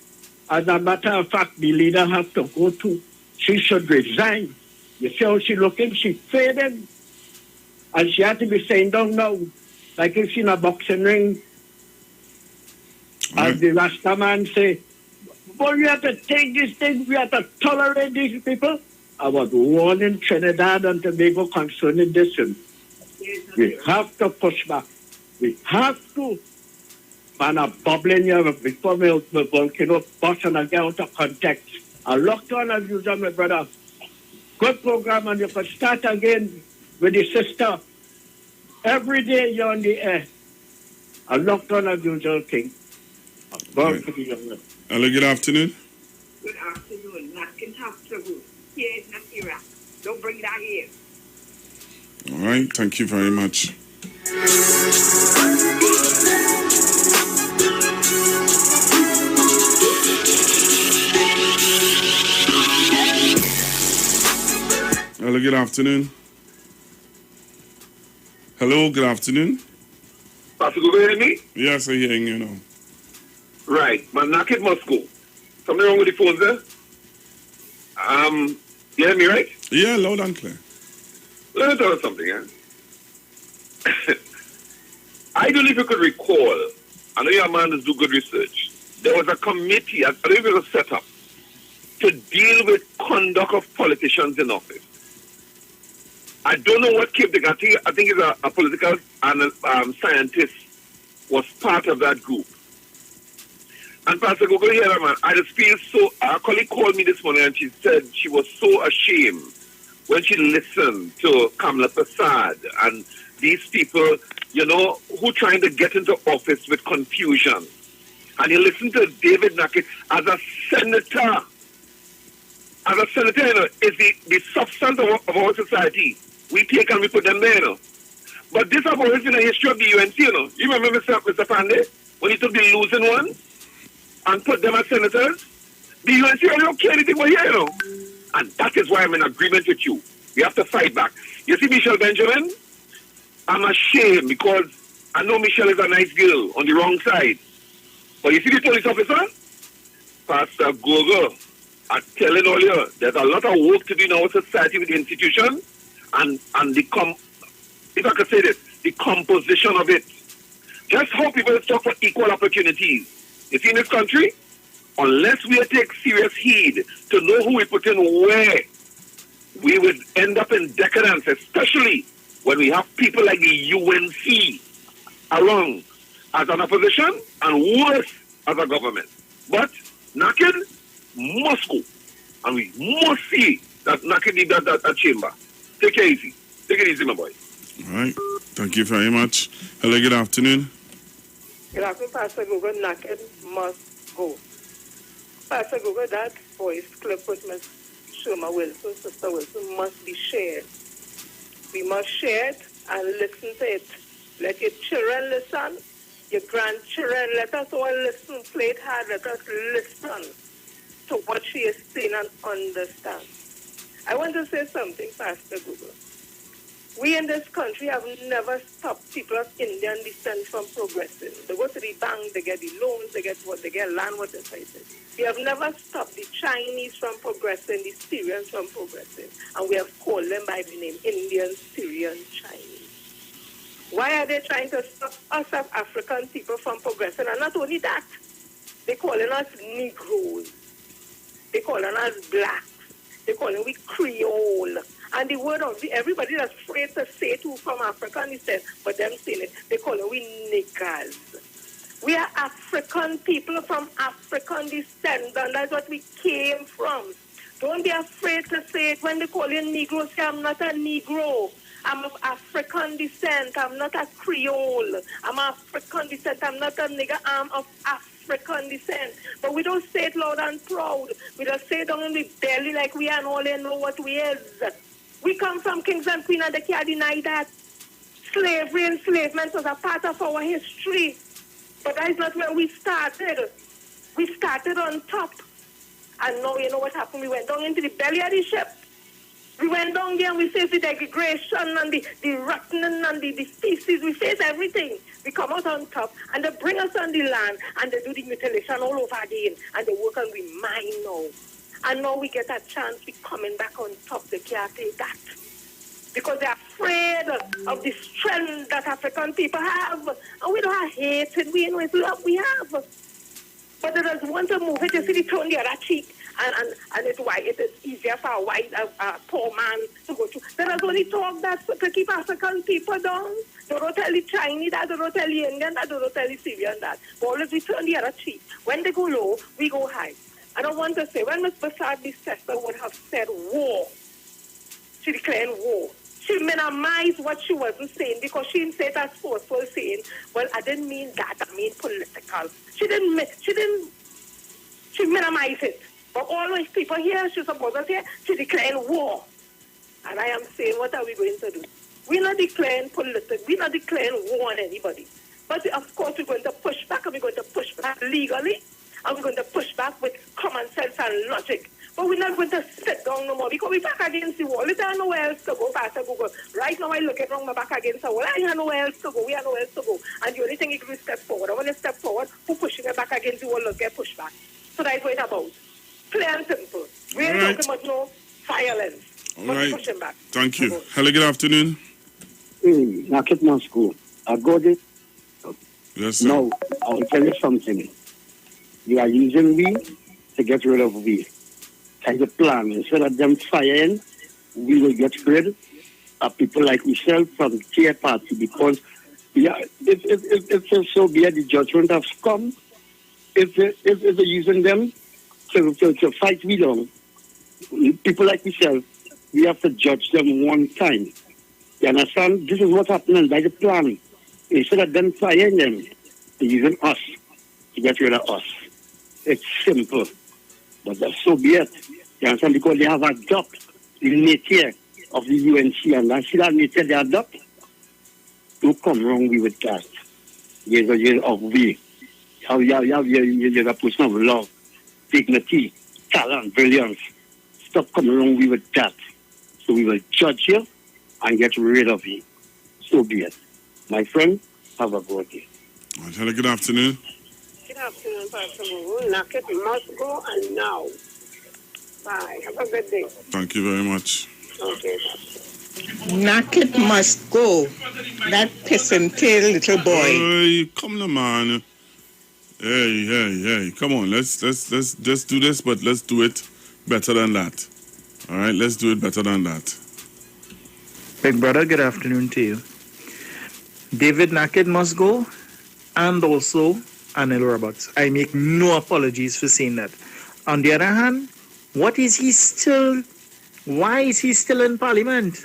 S21: As a matter of fact, the leader has to go too. She should resign. You see how she looking? She faded. And she had to be saying down now, like if she's in a boxing ring. And the Rasta man say, but we have to take this thing, we have to tolerate these people. I was warning Trinidad and Tobago concerning this. We have to push back. We have to. Man, I'm bubbling here before the volcano bust and I get out of context. I locked on as usual, my brother. Good program, and you can start again with the sister. Every day you're on the air. I locked on as usual, King.
S1: Right. Hello, good afternoon.
S18: Good afternoon. Napkin have to go. Here is Nakira. Don't bring that here.
S1: All right, thank you very much. Hello, good afternoon. Hello, good afternoon.
S19: Pastor, go hear me?
S1: Yes, I'm hearing you now.
S19: Right, but Naked must go. Something wrong with the phones there? You hear me right?
S1: Yeah, loud and clear.
S19: Let me tell you something, I don't know if you could recall, I know your man does do good research. There was a committee, I believe it was set up, to deal with conduct of politicians in office. I don't know what came to, I think it's a political scientist was part of that group. And Pastor Gogo here, man, I just feel so, our colleague called me this morning and she said she was so ashamed when she listened to Kamla Prasad and these people, you know, who trying to get into office with confusion. And you listen to David Naked as a senator. As a senator, you know, is the substance of our society. We take and we put them there, you know. But this have always been a history of the UNC, you know. You remember Mr. Pandey, when he took the losing ones and put them as senators? The UNC don't care anything about here, you know. And that is why I'm in agreement with you. We have to fight back. You see Michelle Benjamin? I'm ashamed because I know Michelle is a nice girl on the wrong side. But you see the police officer? Pastor Google are telling all you there's a lot of work to do in our society with the institution and if I could say this, the composition of it. Just how people talk for equal opportunities. You see in this country, unless we take serious heed to know who we put in where, we would end up in decadence, especially when we have people like the UNC around as an opposition and worse as a government. But naked must go. And we must see that naked need that chamber. Take it easy. Take it easy, my boy.
S1: All right. Thank you very much. Hello, good afternoon.
S2: Good afternoon, Pastor Google. Naked must go. Pastor Google, that voice clip with Ms. Shoma Wilson, Sister Wilson, must be shared. We must share it and listen to it. Let your children listen, your grandchildren, let us all listen, play it hard, let us listen to what she is saying and understand. I want to say something, Pastor Google. We in this country have never stopped people of Indian descent from progressing. They go to the bank, they get the loans, they get land, what they say. We have never stopped the Chinese from progressing, the Syrians from progressing. And we have called them by the name Indian, Syrian, Chinese. Why are they trying to stop us as African people from progressing? And not only that, they're calling us Negroes. They're calling us blacks. They're calling we Creole. And the word of everybody that's afraid to say it from Africa, and he said, but them saying it, they call it we niggers. We are African people from African descent, and that's what we came from. Don't be afraid to say it. When they call you Negro, say I'm not a Negro. I'm of African descent. I'm not a Creole. I'm African descent. I'm not a nigger. I'm of African descent. But we don't say it loud and proud. We just say it down in the belly like we are and all they know what we is. We come from kings and queens and they can't deny that. Slavery and enslavement was a part of our history. But that is not where we started. We started on top. And now you know what happened? We went down into the belly of the ship. We went down there and we faced the degradation and the rotting and the species. We face everything. We come out on top and they bring us on the land and they do the mutilation all over again. And they work and we mine now. And now we get a chance, we coming back on top. They can't take that. Because they're afraid of the strength that African people have. And we don't have hatred, we know it's love we have. But they just want to move it, you see the turn the other cheek. And it's why it is easier for a white, poor man to go to. They just only talk that to keep African people down. They don't tell the Chinese that, they don't tell the Indian that, they don't tell the Syrian that. But always we turn the other cheek. When they go low, we go high. And I want to say, when Ms. Basad's sister would have said war, she declared war. She minimized what she wasn't saying because she didn't say it as forceful saying, well, I didn't mean that, I mean political. She minimized it. But all those people here, she's supposed to say, she declared war. And I am saying, what are we going to do? We're not declaring political, we're not declaring war on anybody. But of course, we're going to push back, and we're going to push back legally. And we're going to push back with common sense and logic. But we're not going to sit down no more because we're back against the wall. We don't know where else to go, Pastor Google. Right now, I look at wrong, my back against the wall. I have nowhere else to go. We have nowhere else to go. And the only thing is we step forward. And when you step forward, who pushing it back against the wall, look, get pushed back. So that's what it's about. Plain and simple. We ain't talking about no violence.
S1: All
S2: but
S1: right.
S2: pushing back.
S1: Thank you. Hello, good afternoon.
S21: Hey, Naked must go. I got it.
S1: Yes, sir.
S21: Now, I'll tell you something. You are using we to get rid of we. That's the plan. Instead of them firing, we will get rid of people like myself from the tier party because it's so bad the judgment has come. If they're using them to fight me down, people like myself, we have to judge them one time. You understand? This is what's happening by the plan. Instead of them firing them, they're using us to get rid of us. It's simple. But that's so be it. You understand? Because they have adopted the nature of the UNC, and I see that nature they adopt. Don't come wrong with that. There's a year of we. You're a person of love, dignity, talent, brilliance. Stop coming wrong with that. So we will judge you and get rid of you. So be it. My friend, have a good day.
S1: Hello, good afternoon.
S2: Good afternoon, Pastor Mugu. Naked must go and now. Bye. Have a good day.
S1: Thank you very much.
S2: Okay.
S4: Naked must go. That piss and tail little boy.
S1: Hey, come on, man. Hey. Come on. Let's just do this, but let's do it better than that. All right, let's do it better than that.
S22: Big brother, good afternoon to you. David Naked must go, and also Anil Roberts. I make no apologies for saying that. On the other hand, why is he still in Parliament?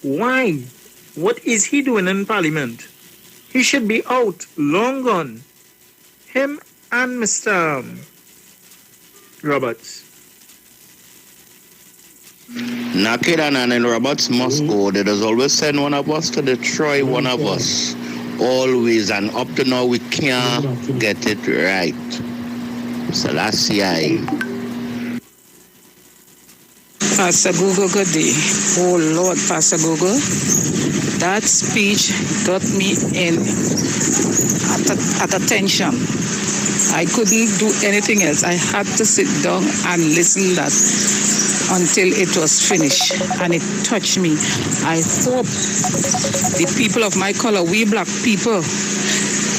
S22: Why? What is he doing in Parliament? He should be out, long gone. Him and Mr. Roberts.
S23: Naked and Anil Roberts must go. They does always send one of us to destroy one of us. Always, and up to now we can't get it right. So that's the
S24: Pastor Google, good day. Oh Lord, Pastor Google, that speech got me at attention. I couldn't do anything else. I had to sit down and listen that until it was finished, and it touched me. I hope the people of my color, we black people,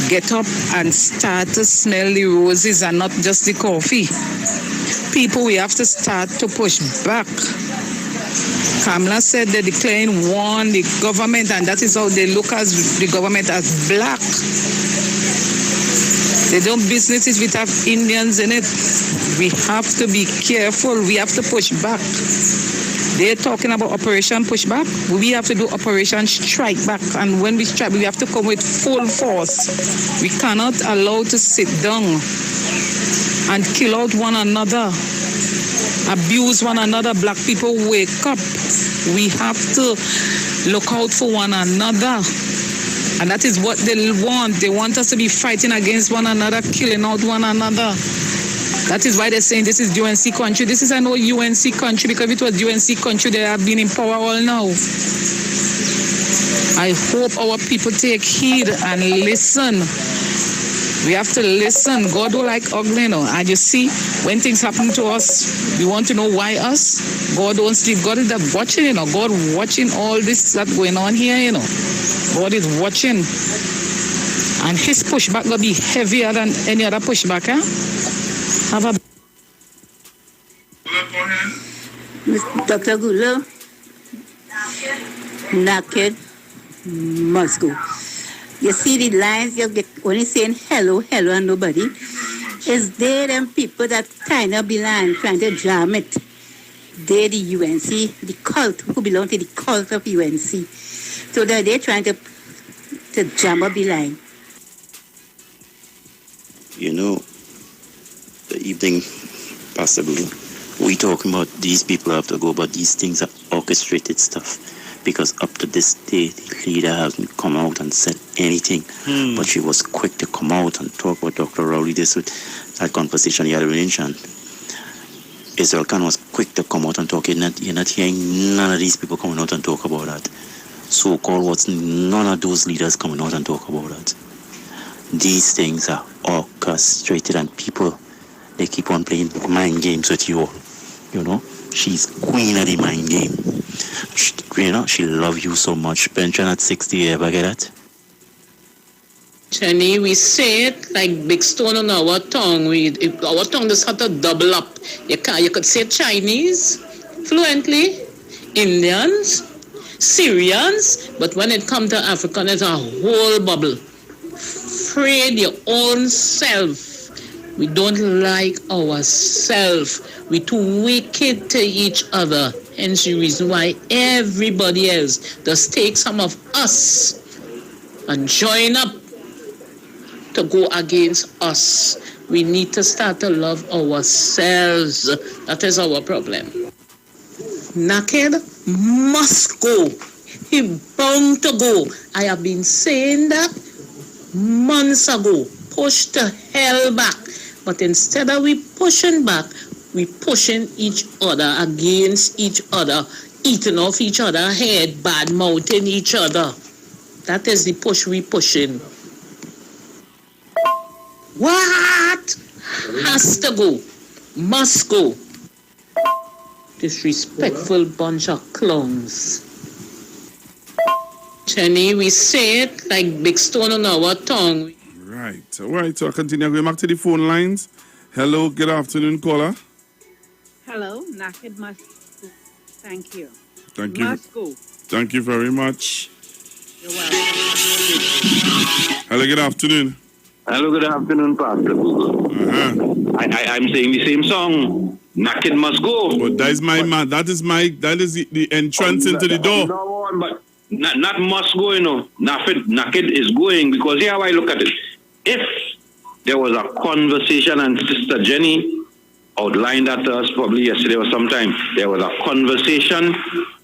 S24: get up and start to smell the roses and not just the coffee. People, we have to start to push back. Kamala said they're declaring war on the government, and that is how they look at the government as black. They don't businesses with have Indians in it. We have to be careful. We have to push back. They're talking about Operation Pushback. We have to do Operation Strike Back. And when we strike, we have to come with full force. We cannot allow to sit down and kill out one another, abuse one another. Black people, wake up. We have to look out for one another. And that is what they want. They want us to be fighting against one another, killing out one another. That is why they're saying this is UNC country. This is no UNC country, because if it was UNC country, they have been in power all now. I hope our people take heed and listen. We have to listen. God don't like ugly, And you see, when things happen to us, we want to know why us. God don't sleep. God is watching, God watching all this that's going on here, God is watching. And his pushback will be heavier than any other pushback, Have a...
S25: Dr. Gula, Naked must go. You see the lines, you get only saying hello, and nobody. Is there them people that kind of belong trying to jam it? They're the UNC, the cult, who belong to the cult of UNC. So they're trying to jam up the line.
S26: The evening, Pastor Guru, we talking about these people have to go, but these things are orchestrated stuff. Because up to this day, the leader hasn't come out and said anything. But she was quick to come out and talk about Dr. Rowley. This with that conversation he had with Ancient. Israel Khan was quick to come out and talk. You're not hearing none of these people coming out and talk about that. So-called what's none of those leaders coming out and talk about that. These things are orchestrated, and people, they keep on playing mind games with you all. She's queen of the mind game. She loves you so much. Pension at 60, you ever get that?
S24: Jenny, we say it like big stone on our tongue. Our tongue just have to double up. You could say Chinese fluently, Indians, Syrians, but when it comes to African, it's a whole bubble. Afraid your own self. We don't like ourselves. We're too wicked to each other. Hence the reason why everybody else does take some of us and join up to go against us. We need to start to love ourselves. That is our problem. Naked must go. He bound to go. I have been saying that months ago. Push the hell back. But instead of we pushing back, we pushing each other against each other, eating off each other's head, bad-mouthing each other. That is the push we pushing. What? Has to go. Must go. Disrespectful bunch of clowns. Jenny, we say it like big stone on our tongue.
S1: Right. All right. So I continue going back to the phone lines. Hello. Good afternoon, caller.
S3: Hello. Naked must go. Thank you.
S1: Thank you.
S3: Must go.
S1: Thank you very much.
S3: You're welcome.
S1: Hello. Good afternoon.
S5: Hello, good afternoon, Pastor Google. I'm saying the same song. Naked must go.
S1: But that is my man. That is the entrance into the door.
S5: No, but not must go, you know. Naked is going, because here how I look at it. If there was a conversation, and Sister Jenny outlined that to us probably yesterday or sometime, there was a conversation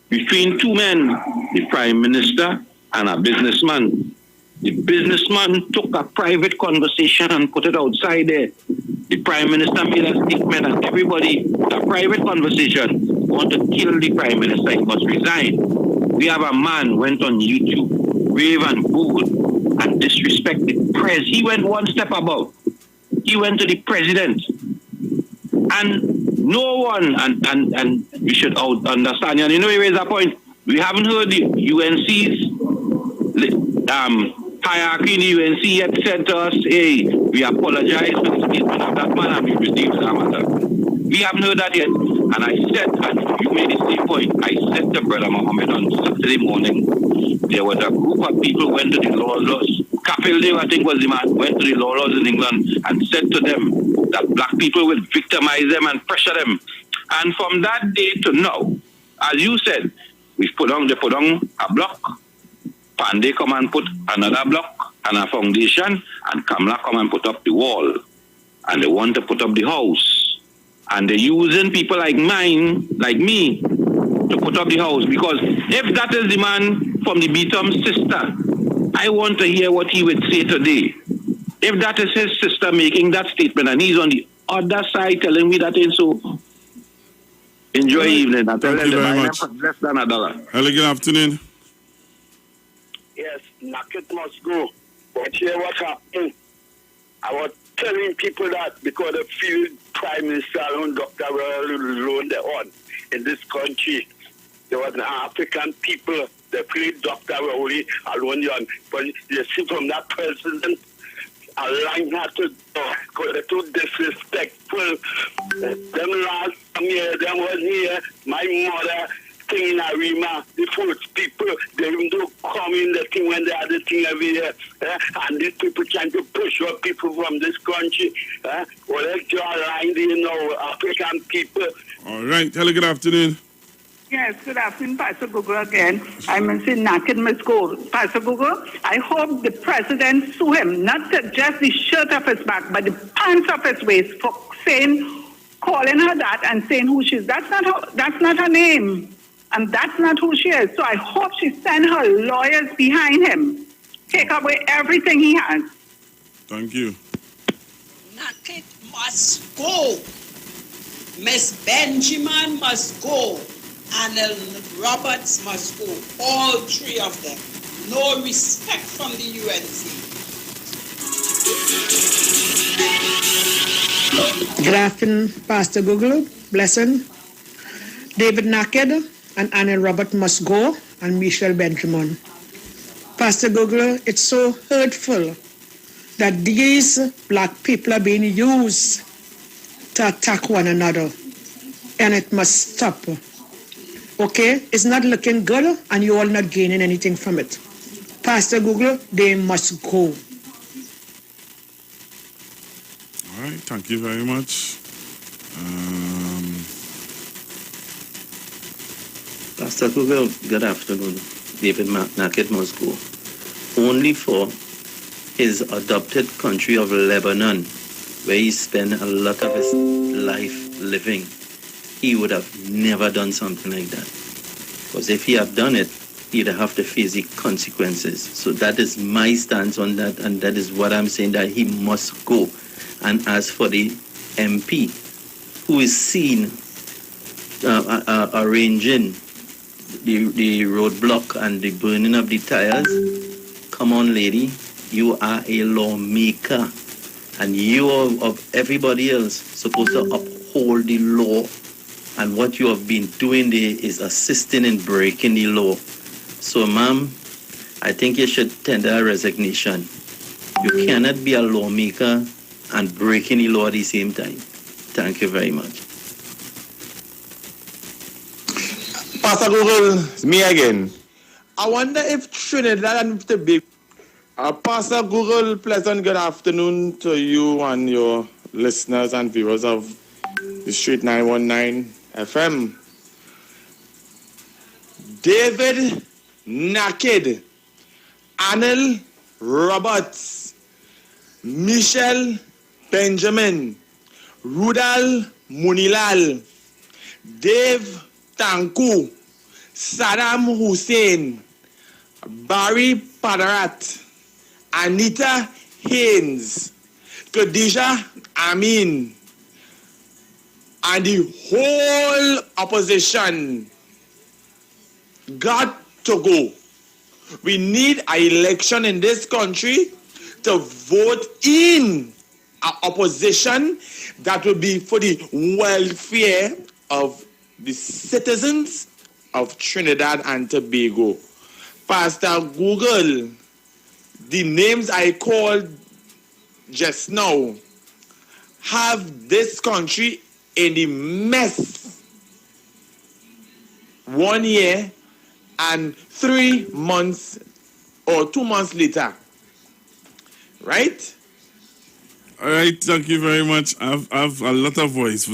S5: between two men, the Prime Minister and a businessman. The businessman took a private conversation and put it outside there. The Prime Minister made a statement, and everybody, a private conversation, want to kill the Prime Minister. He must resign. We have a man went on YouTube, rave and bool, and disrespect the press. He went one step above. He went to the president. And no one, and we should understand, and you know, he raised a point. We haven't heard the UNC's hierarchy in the UNC yet said to us, hey, we apologize for the statement of that man and we redeemed that matter. We haven't heard that yet. And I said, and you made the same point, I said to Brother Mohammed on Saturday morning, there was a group of people went to the laws. Capildale, I think was the man, went to the laws in England and said to them that black people will victimize them and pressure them. And from that day to now, as you said, they put on a block. Pandey come and put another block and a foundation, and Kamala come and put up the wall. And they want to put up the house. And they're using people like mine, like me, to put up the house. Because if that is the man from the Beatum's sister, I want to hear what he would say today. If that is his sister making that statement, and he's on the other side telling me that ain't so. Enjoy evening. I tell
S1: Thank you very much.
S5: Less than $1.
S1: Hello, good afternoon.
S21: Yes, Naked must go. But here what happened, I was telling people that because the field Prime Minister alone, Dr. alone, they on in this country, there was an African people, they played Dr. Rowley alone on. But you see from that president, a line had to go because they're too disrespectful. Them last year, them was here, my mother, thing in Arima, the first people, they even do come in the thing when they are the thing every year. And these people trying to push up people from this country. Well, let's draw a line, you know, African people.
S1: All right. Hello, good afternoon.
S18: Yes, good afternoon, Pastor Google again. I'm saying Naked must go. Pastor Google, I hope the president sue him, not just the shirt off his back, but the pants off his waist for saying, calling her that and saying who she is. That's not her name. And that's not who she is. So I hope she send her lawyers behind him. Take away everything he has.
S1: Thank you.
S12: Naked must go. Miss Benjamin must go. And Roberts must go. All three of them. No respect from the UNC.
S6: Good afternoon, Pastor Google. Blessing. David Naked and Annie Robert must go, and Michelle Benjamin. Pastor Google, it's so hurtful that these black people are being used to attack one another, and it must stop. Okay? It's not looking good, and you all not gaining anything from it. Pastor Google, they must go.
S1: All right, thank you very much.
S26: Pastor Google, good afternoon. David Naked must go. Only for his adopted country of Lebanon, where he spent a lot of his life living, he would have never done something like that. Because if he had done it, he'd have to face the consequences. So that is my stance on that, and that is what I'm saying, that he must go. And as for the MP, who is seen arranging the roadblock and the burning of the tires, come on, lady, you are a lawmaker.
S7: And you of everybody else supposed to uphold the law. And what you have been doing there is assisting in breaking the law. So, ma'am, I think you should tender a resignation. You cannot be a lawmaker and breaking the law at the same time. Thank you very much.
S8: Pastor Google, it's me again. I wonder if Trinidad and Tobago... Pastor Google, pleasant good afternoon to you and your listeners and viewers of the Street 919 FM. David Naked, Anil Roberts, Michelle Benjamin, Rudal Munilal, Dave Tanku, Saddam Hussein, Barry Padarat, Anita Haynes, Khadija Amin, and the whole opposition got to go. We need an election in this country to vote in an opposition that will be for the welfare of the citizens of Trinidad and Tobago. Pastor Google, the names I called just now have this country in the mess 1 year and 3 months or 2 months later. Right?
S1: All right, thank you very much. I've a lot of voice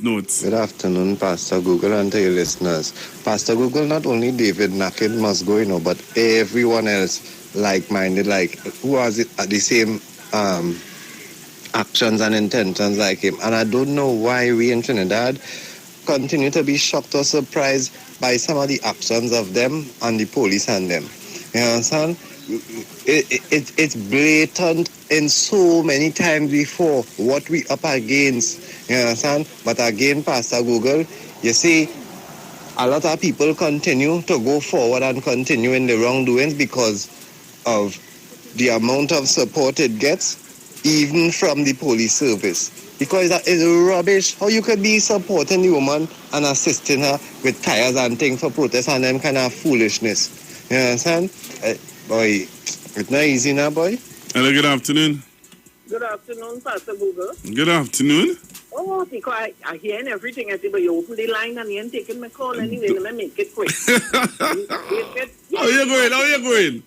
S1: notes.
S23: Good afternoon, Pastor Google, and to your listeners. Pastor Google, not only David Naked must go, but everyone else like-minded, who has the same actions and intentions like him. And I don't know why we in Trinidad continue to be shocked or surprised by some of the actions of them and the police and them. You understand? It's blatant in so many times before what we up against. You understand? But again, Pastor Google, you see, a lot of people continue to go forward and continue in the wrongdoings because of the amount of support it gets, even from the police service. Because that is rubbish. How you could be supporting the woman and assisting her with tires and things for protest and them kind of foolishness. You understand? Boy, it's not easy now, boy.
S1: Hello, good afternoon.
S18: Good afternoon, Pastor Google.
S1: Good afternoon.
S18: Oh, because I hear everything. I say, but you open the line and you ain't taking my call anyway. Let me make it quick.
S1: How you going? How you going?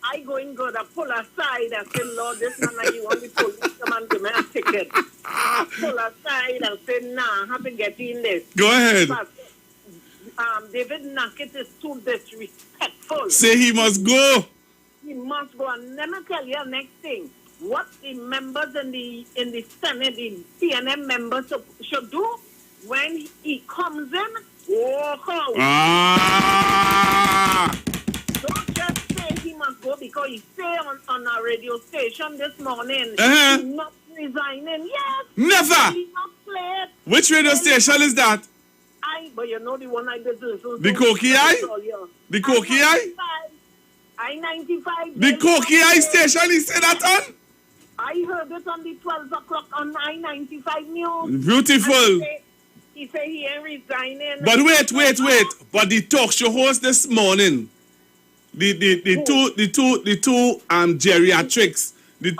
S18: I going good. I pull aside. I say, Lord, this man, you want the police to come and give me a ticket. I pull aside and say, nah, I have to get in this.
S1: Go ahead.
S18: But, David Naked is too disrespectful.
S1: Say he must go.
S18: He must go. And let me tell you the next thing. What the members in the Senate, the PNM members should do when he comes in, walk out. Don't just say he must go because he say on a radio station this morning he's not resigning. Yes.
S1: Never.
S18: He's not played.
S1: Which radio station is that?
S18: But you know the one I just listen to.
S1: The Koki Eye? The Koki Eye?
S18: I-95.
S1: The Koki Eye station, he said that on?
S18: I heard it on the 12 o'clock on I-95 news.
S1: Beautiful.
S18: He said he ain't resigning.
S1: But wait. But the talk show host this morning, the two geriatrics, the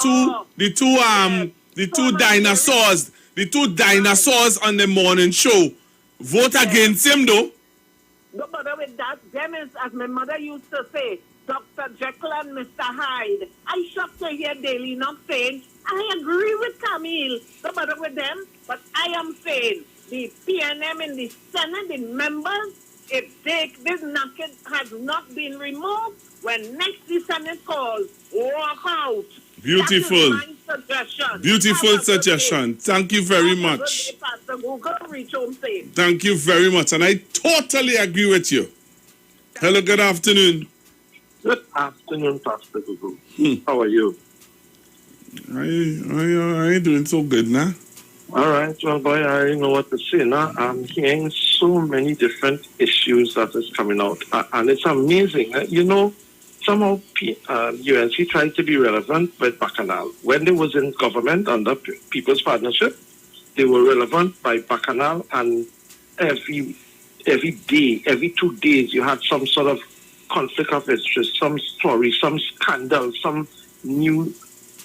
S1: two dinosaurs on the morning show vote against him though.
S18: No bother with that. Them is, as my mother used to say, Dr. Jekyll and Mr. Hyde. I shocked to hear Daily not saying, I agree with Camille. No bother with them. But I am saying, the PNM in the Senate, the members, if this naked has not been removed, when next the Senate calls, walk out.
S1: Beautiful.
S18: That is my suggestion.
S1: Beautiful suggestion. Thank you very much. Thank you very much. And I totally agree with you. Hello, good afternoon.
S9: Good afternoon, Pastor Google. How are you?
S1: I ain't doing so good now.
S9: All right, well, boy, I know what to say now. I'm hearing so many different issues that is coming out, and it's amazing. somehow UNC tried to be relevant with Bacchanal. When they was in government under People's Partnership, they were relevant by Bacchanal, and every day, every 2 days, you had some sort of conflict of interest, some story, some scandal, some new,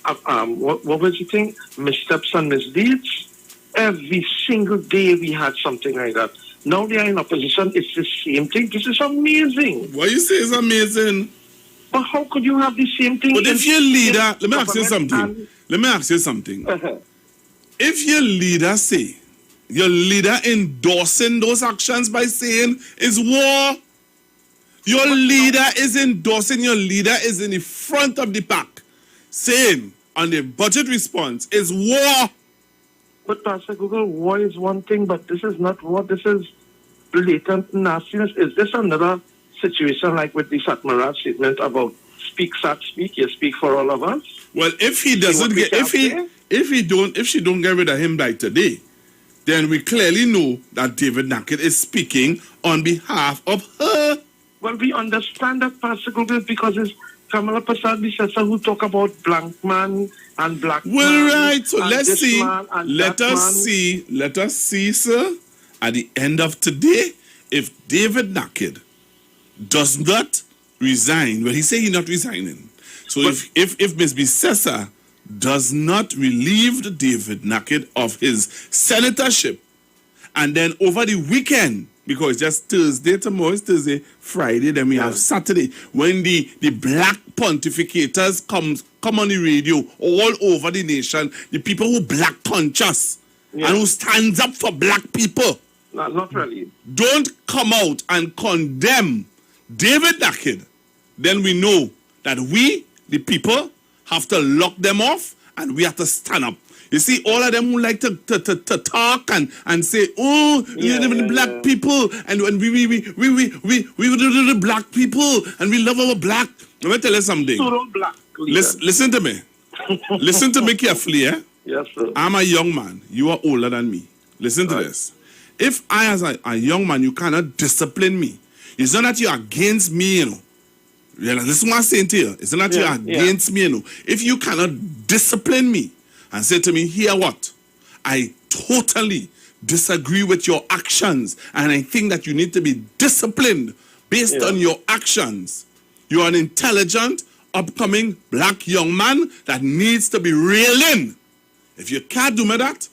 S9: what was the thing? Missteps and misdeeds. Every single day we had something like that. Now they are in opposition, it's the same thing. This is amazing.
S1: Why you say it's amazing?
S9: But how could you have the same thing?
S1: But if your leader, let me ask you something. If your leader say, your leader endorsing those actions by saying it's war, your leader is endorsing, your leader is in the front of the pack saying on the budget response is war.
S9: But Pastor Google, war is one thing, but this is not war. This is blatant nastiness. Is this another situation like with the Satmara statement about speak, Sat, speak, you speak for all of us?
S1: Well, if he doesn't get, if she don't get rid of him by today, then we clearly know that David Nackett is speaking on behalf of her.
S9: Well, we understand that, Pastor Google, because it's Kamala Prasad Bisesa who talk about blank man and black man.
S1: Well, right. So let's see.
S9: Let us
S1: see, sir, at the end of today, if David Nackett does not resign, well, he say he's not resigning. So if Ms. Bisesa does not relieve David Nackett of his senatorship, and then over the weekend, because it's just Thursday, tomorrow is Thursday, Friday, then we have Saturday, when the black pontificators come on the radio all over the nation, the people who black punch us and who stands up for black people.
S9: Not really.
S1: Don't come out and condemn David Nackett, then we know that we, the people, have to lock them off and we have to stand up. You see, all of them who like to talk and say, black people, and when we the black people, and we love our black. Let me tell you something. Listen to me. Listen to me carefully, eh?
S9: Yes, sir.
S1: I'm a young man. You are older than me. Listen to this. If I, as a young man, you cannot discipline me, it's not that you're against me, you know. This is what I'm saying to you. It's not that you're against me, you know. If you cannot discipline me, and say to me, here what? I totally disagree with your actions, and I think that you need to be disciplined based on your actions. You're an intelligent, upcoming black young man that needs to be reeled in. If you can't do me that,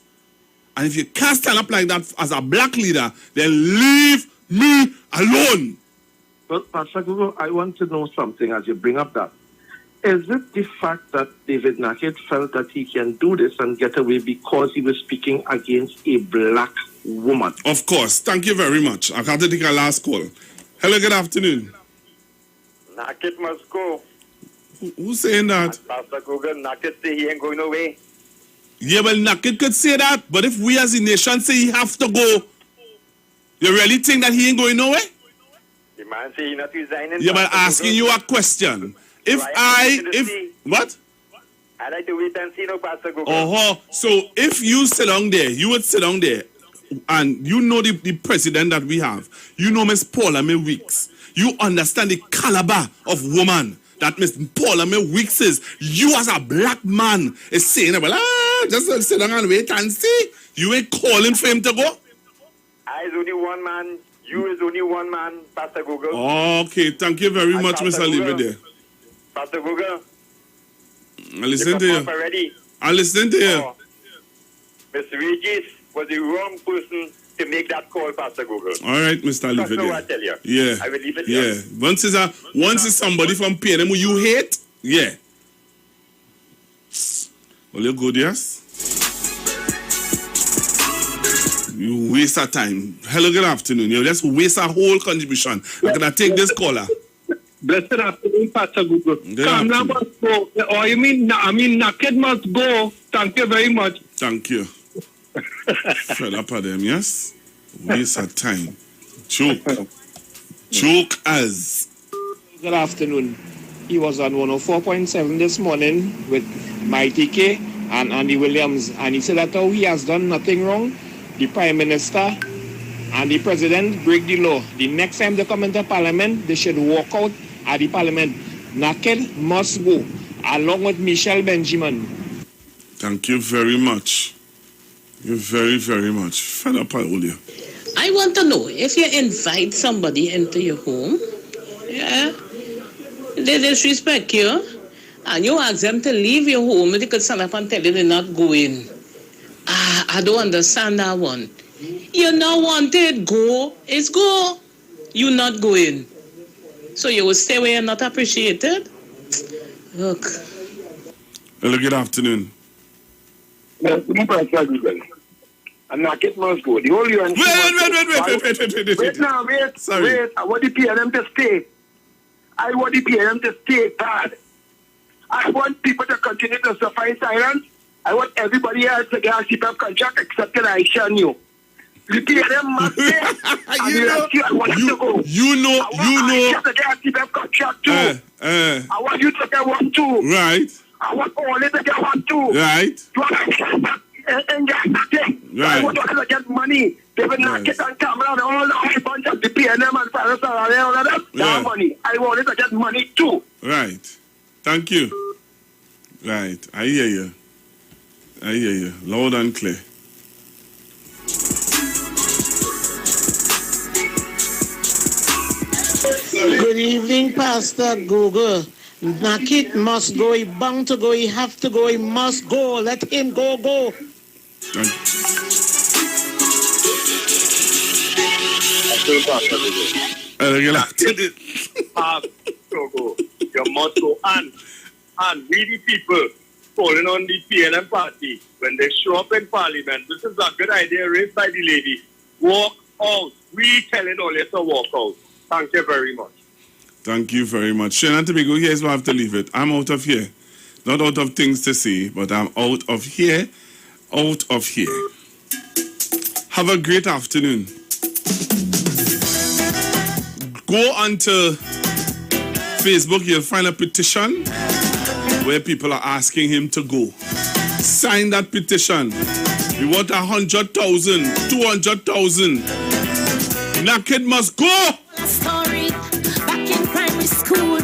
S1: and if you can't stand up like that as a black leader, then leave me alone.
S9: But Pastor Google, I want to know something as you bring up that. Is it the fact that David Nackett felt that he can do this and get away because he was speaking against a black woman?
S1: Of course. Thank you very much. I have to take a last call. Hello, good afternoon.
S10: Nackett must go.
S1: Who's saying that?
S10: Pastor Google, Nackett say he ain't going away.
S1: Yeah, well, Nackett could say that, but if we as a nation say he have to go, you really think that he ain't going nowhere?
S10: The man say he not resigning.
S1: Yeah, but asking you a question. What?
S10: I like to wait and see no Pastor Google.
S1: So if you sit down there, you would sit down there, and you know the president that we have. You know Miss Paula May Weeks. You understand the caliber of woman that Miss Paula May Weeks is. You as a black man is saying, well, just sit down and wait and see. You ain't calling for him to go?
S10: I is only one man. You is only one man, Pastor Google.
S1: Okay, thank you very much, Mr. Leave it there.
S10: Pastor Google.
S1: I listen to you. I listen to you.
S10: Mr. Regis was the wrong person to make that call, Pastor Google.
S1: All right, Mr. Leave it there.
S10: I tell you.
S1: Yeah.
S10: I will leave it
S1: there. Yeah. Once is somebody from PNM who you hate, yeah. Well, you good, yes? You waste our time. Hello, good afternoon. You just waste our whole contribution. I'm going to take this caller.
S21: Blessed afternoon, Pastor Google. Kamala must go. Or you mean, Nackett must go. Thank you very much.
S1: Thank you. Fed up of them, yes? Waste of time. Choke as.
S21: Good afternoon. He was on 104.7 this morning with Mighty K and Andy Williams. And he said that he has done nothing wrong. The Prime Minister and the President break the law. The next time they come into Parliament, they should walk out at the Parliament.
S8: Naked must go, along with Michelle Benjamin.
S1: Thank you very much. You very, very much. Fed up, Aulia.
S24: I want to know, if you invite somebody into your home, yeah, they disrespect you, and you ask them to leave your home, they could stand up and tell you they're not going. I don't understand that one. You're not wanted, go. It's go. You're not going. So you will stay where you're not appreciated? Look.
S1: Hello, good afternoon.
S9: And Naked must go. The whole UN. Wait now, wait.
S1: Sorry.
S9: Wait. I want the PLM to stay. I want the PLM to stay bad. I want people to continue to suffer in silence. I want everybody else to get a CPAP contract except Aisha and you. The PLM must stay.
S1: You know.
S9: Aisha to get a CPAP contract too. I want you to get one too.
S1: Right.
S9: I want all to get one too.
S1: Right.
S9: And get nothing.
S1: Right.
S9: I want to get money. They will not get on camera and all the bunch of the PNM and Paris and all of that. That money. I wanted to get money too.
S1: Right. Thank you. Right. I hear you. Loud and clear.
S11: Good evening, Pastor Google. Naked must go, he bound to go, he have to go, he must go. Let him go.
S19: You must go. And we the people calling on the PNM party, when they show up in parliament, this is a good idea raised by the lady. Walk out. We telling all you to walk out. Thank you very much. Thank you very much.
S1: Shannon Tobago, here's where I have to leave it. I'm out of here. Not out of things to say, but I'm out of here. Have a great afternoon. Go onto Facebook, you'll find a petition where people are asking him to go. Sign that petition. We want 100,000, 200,000. Naked must go.
S13: Story back in primary school.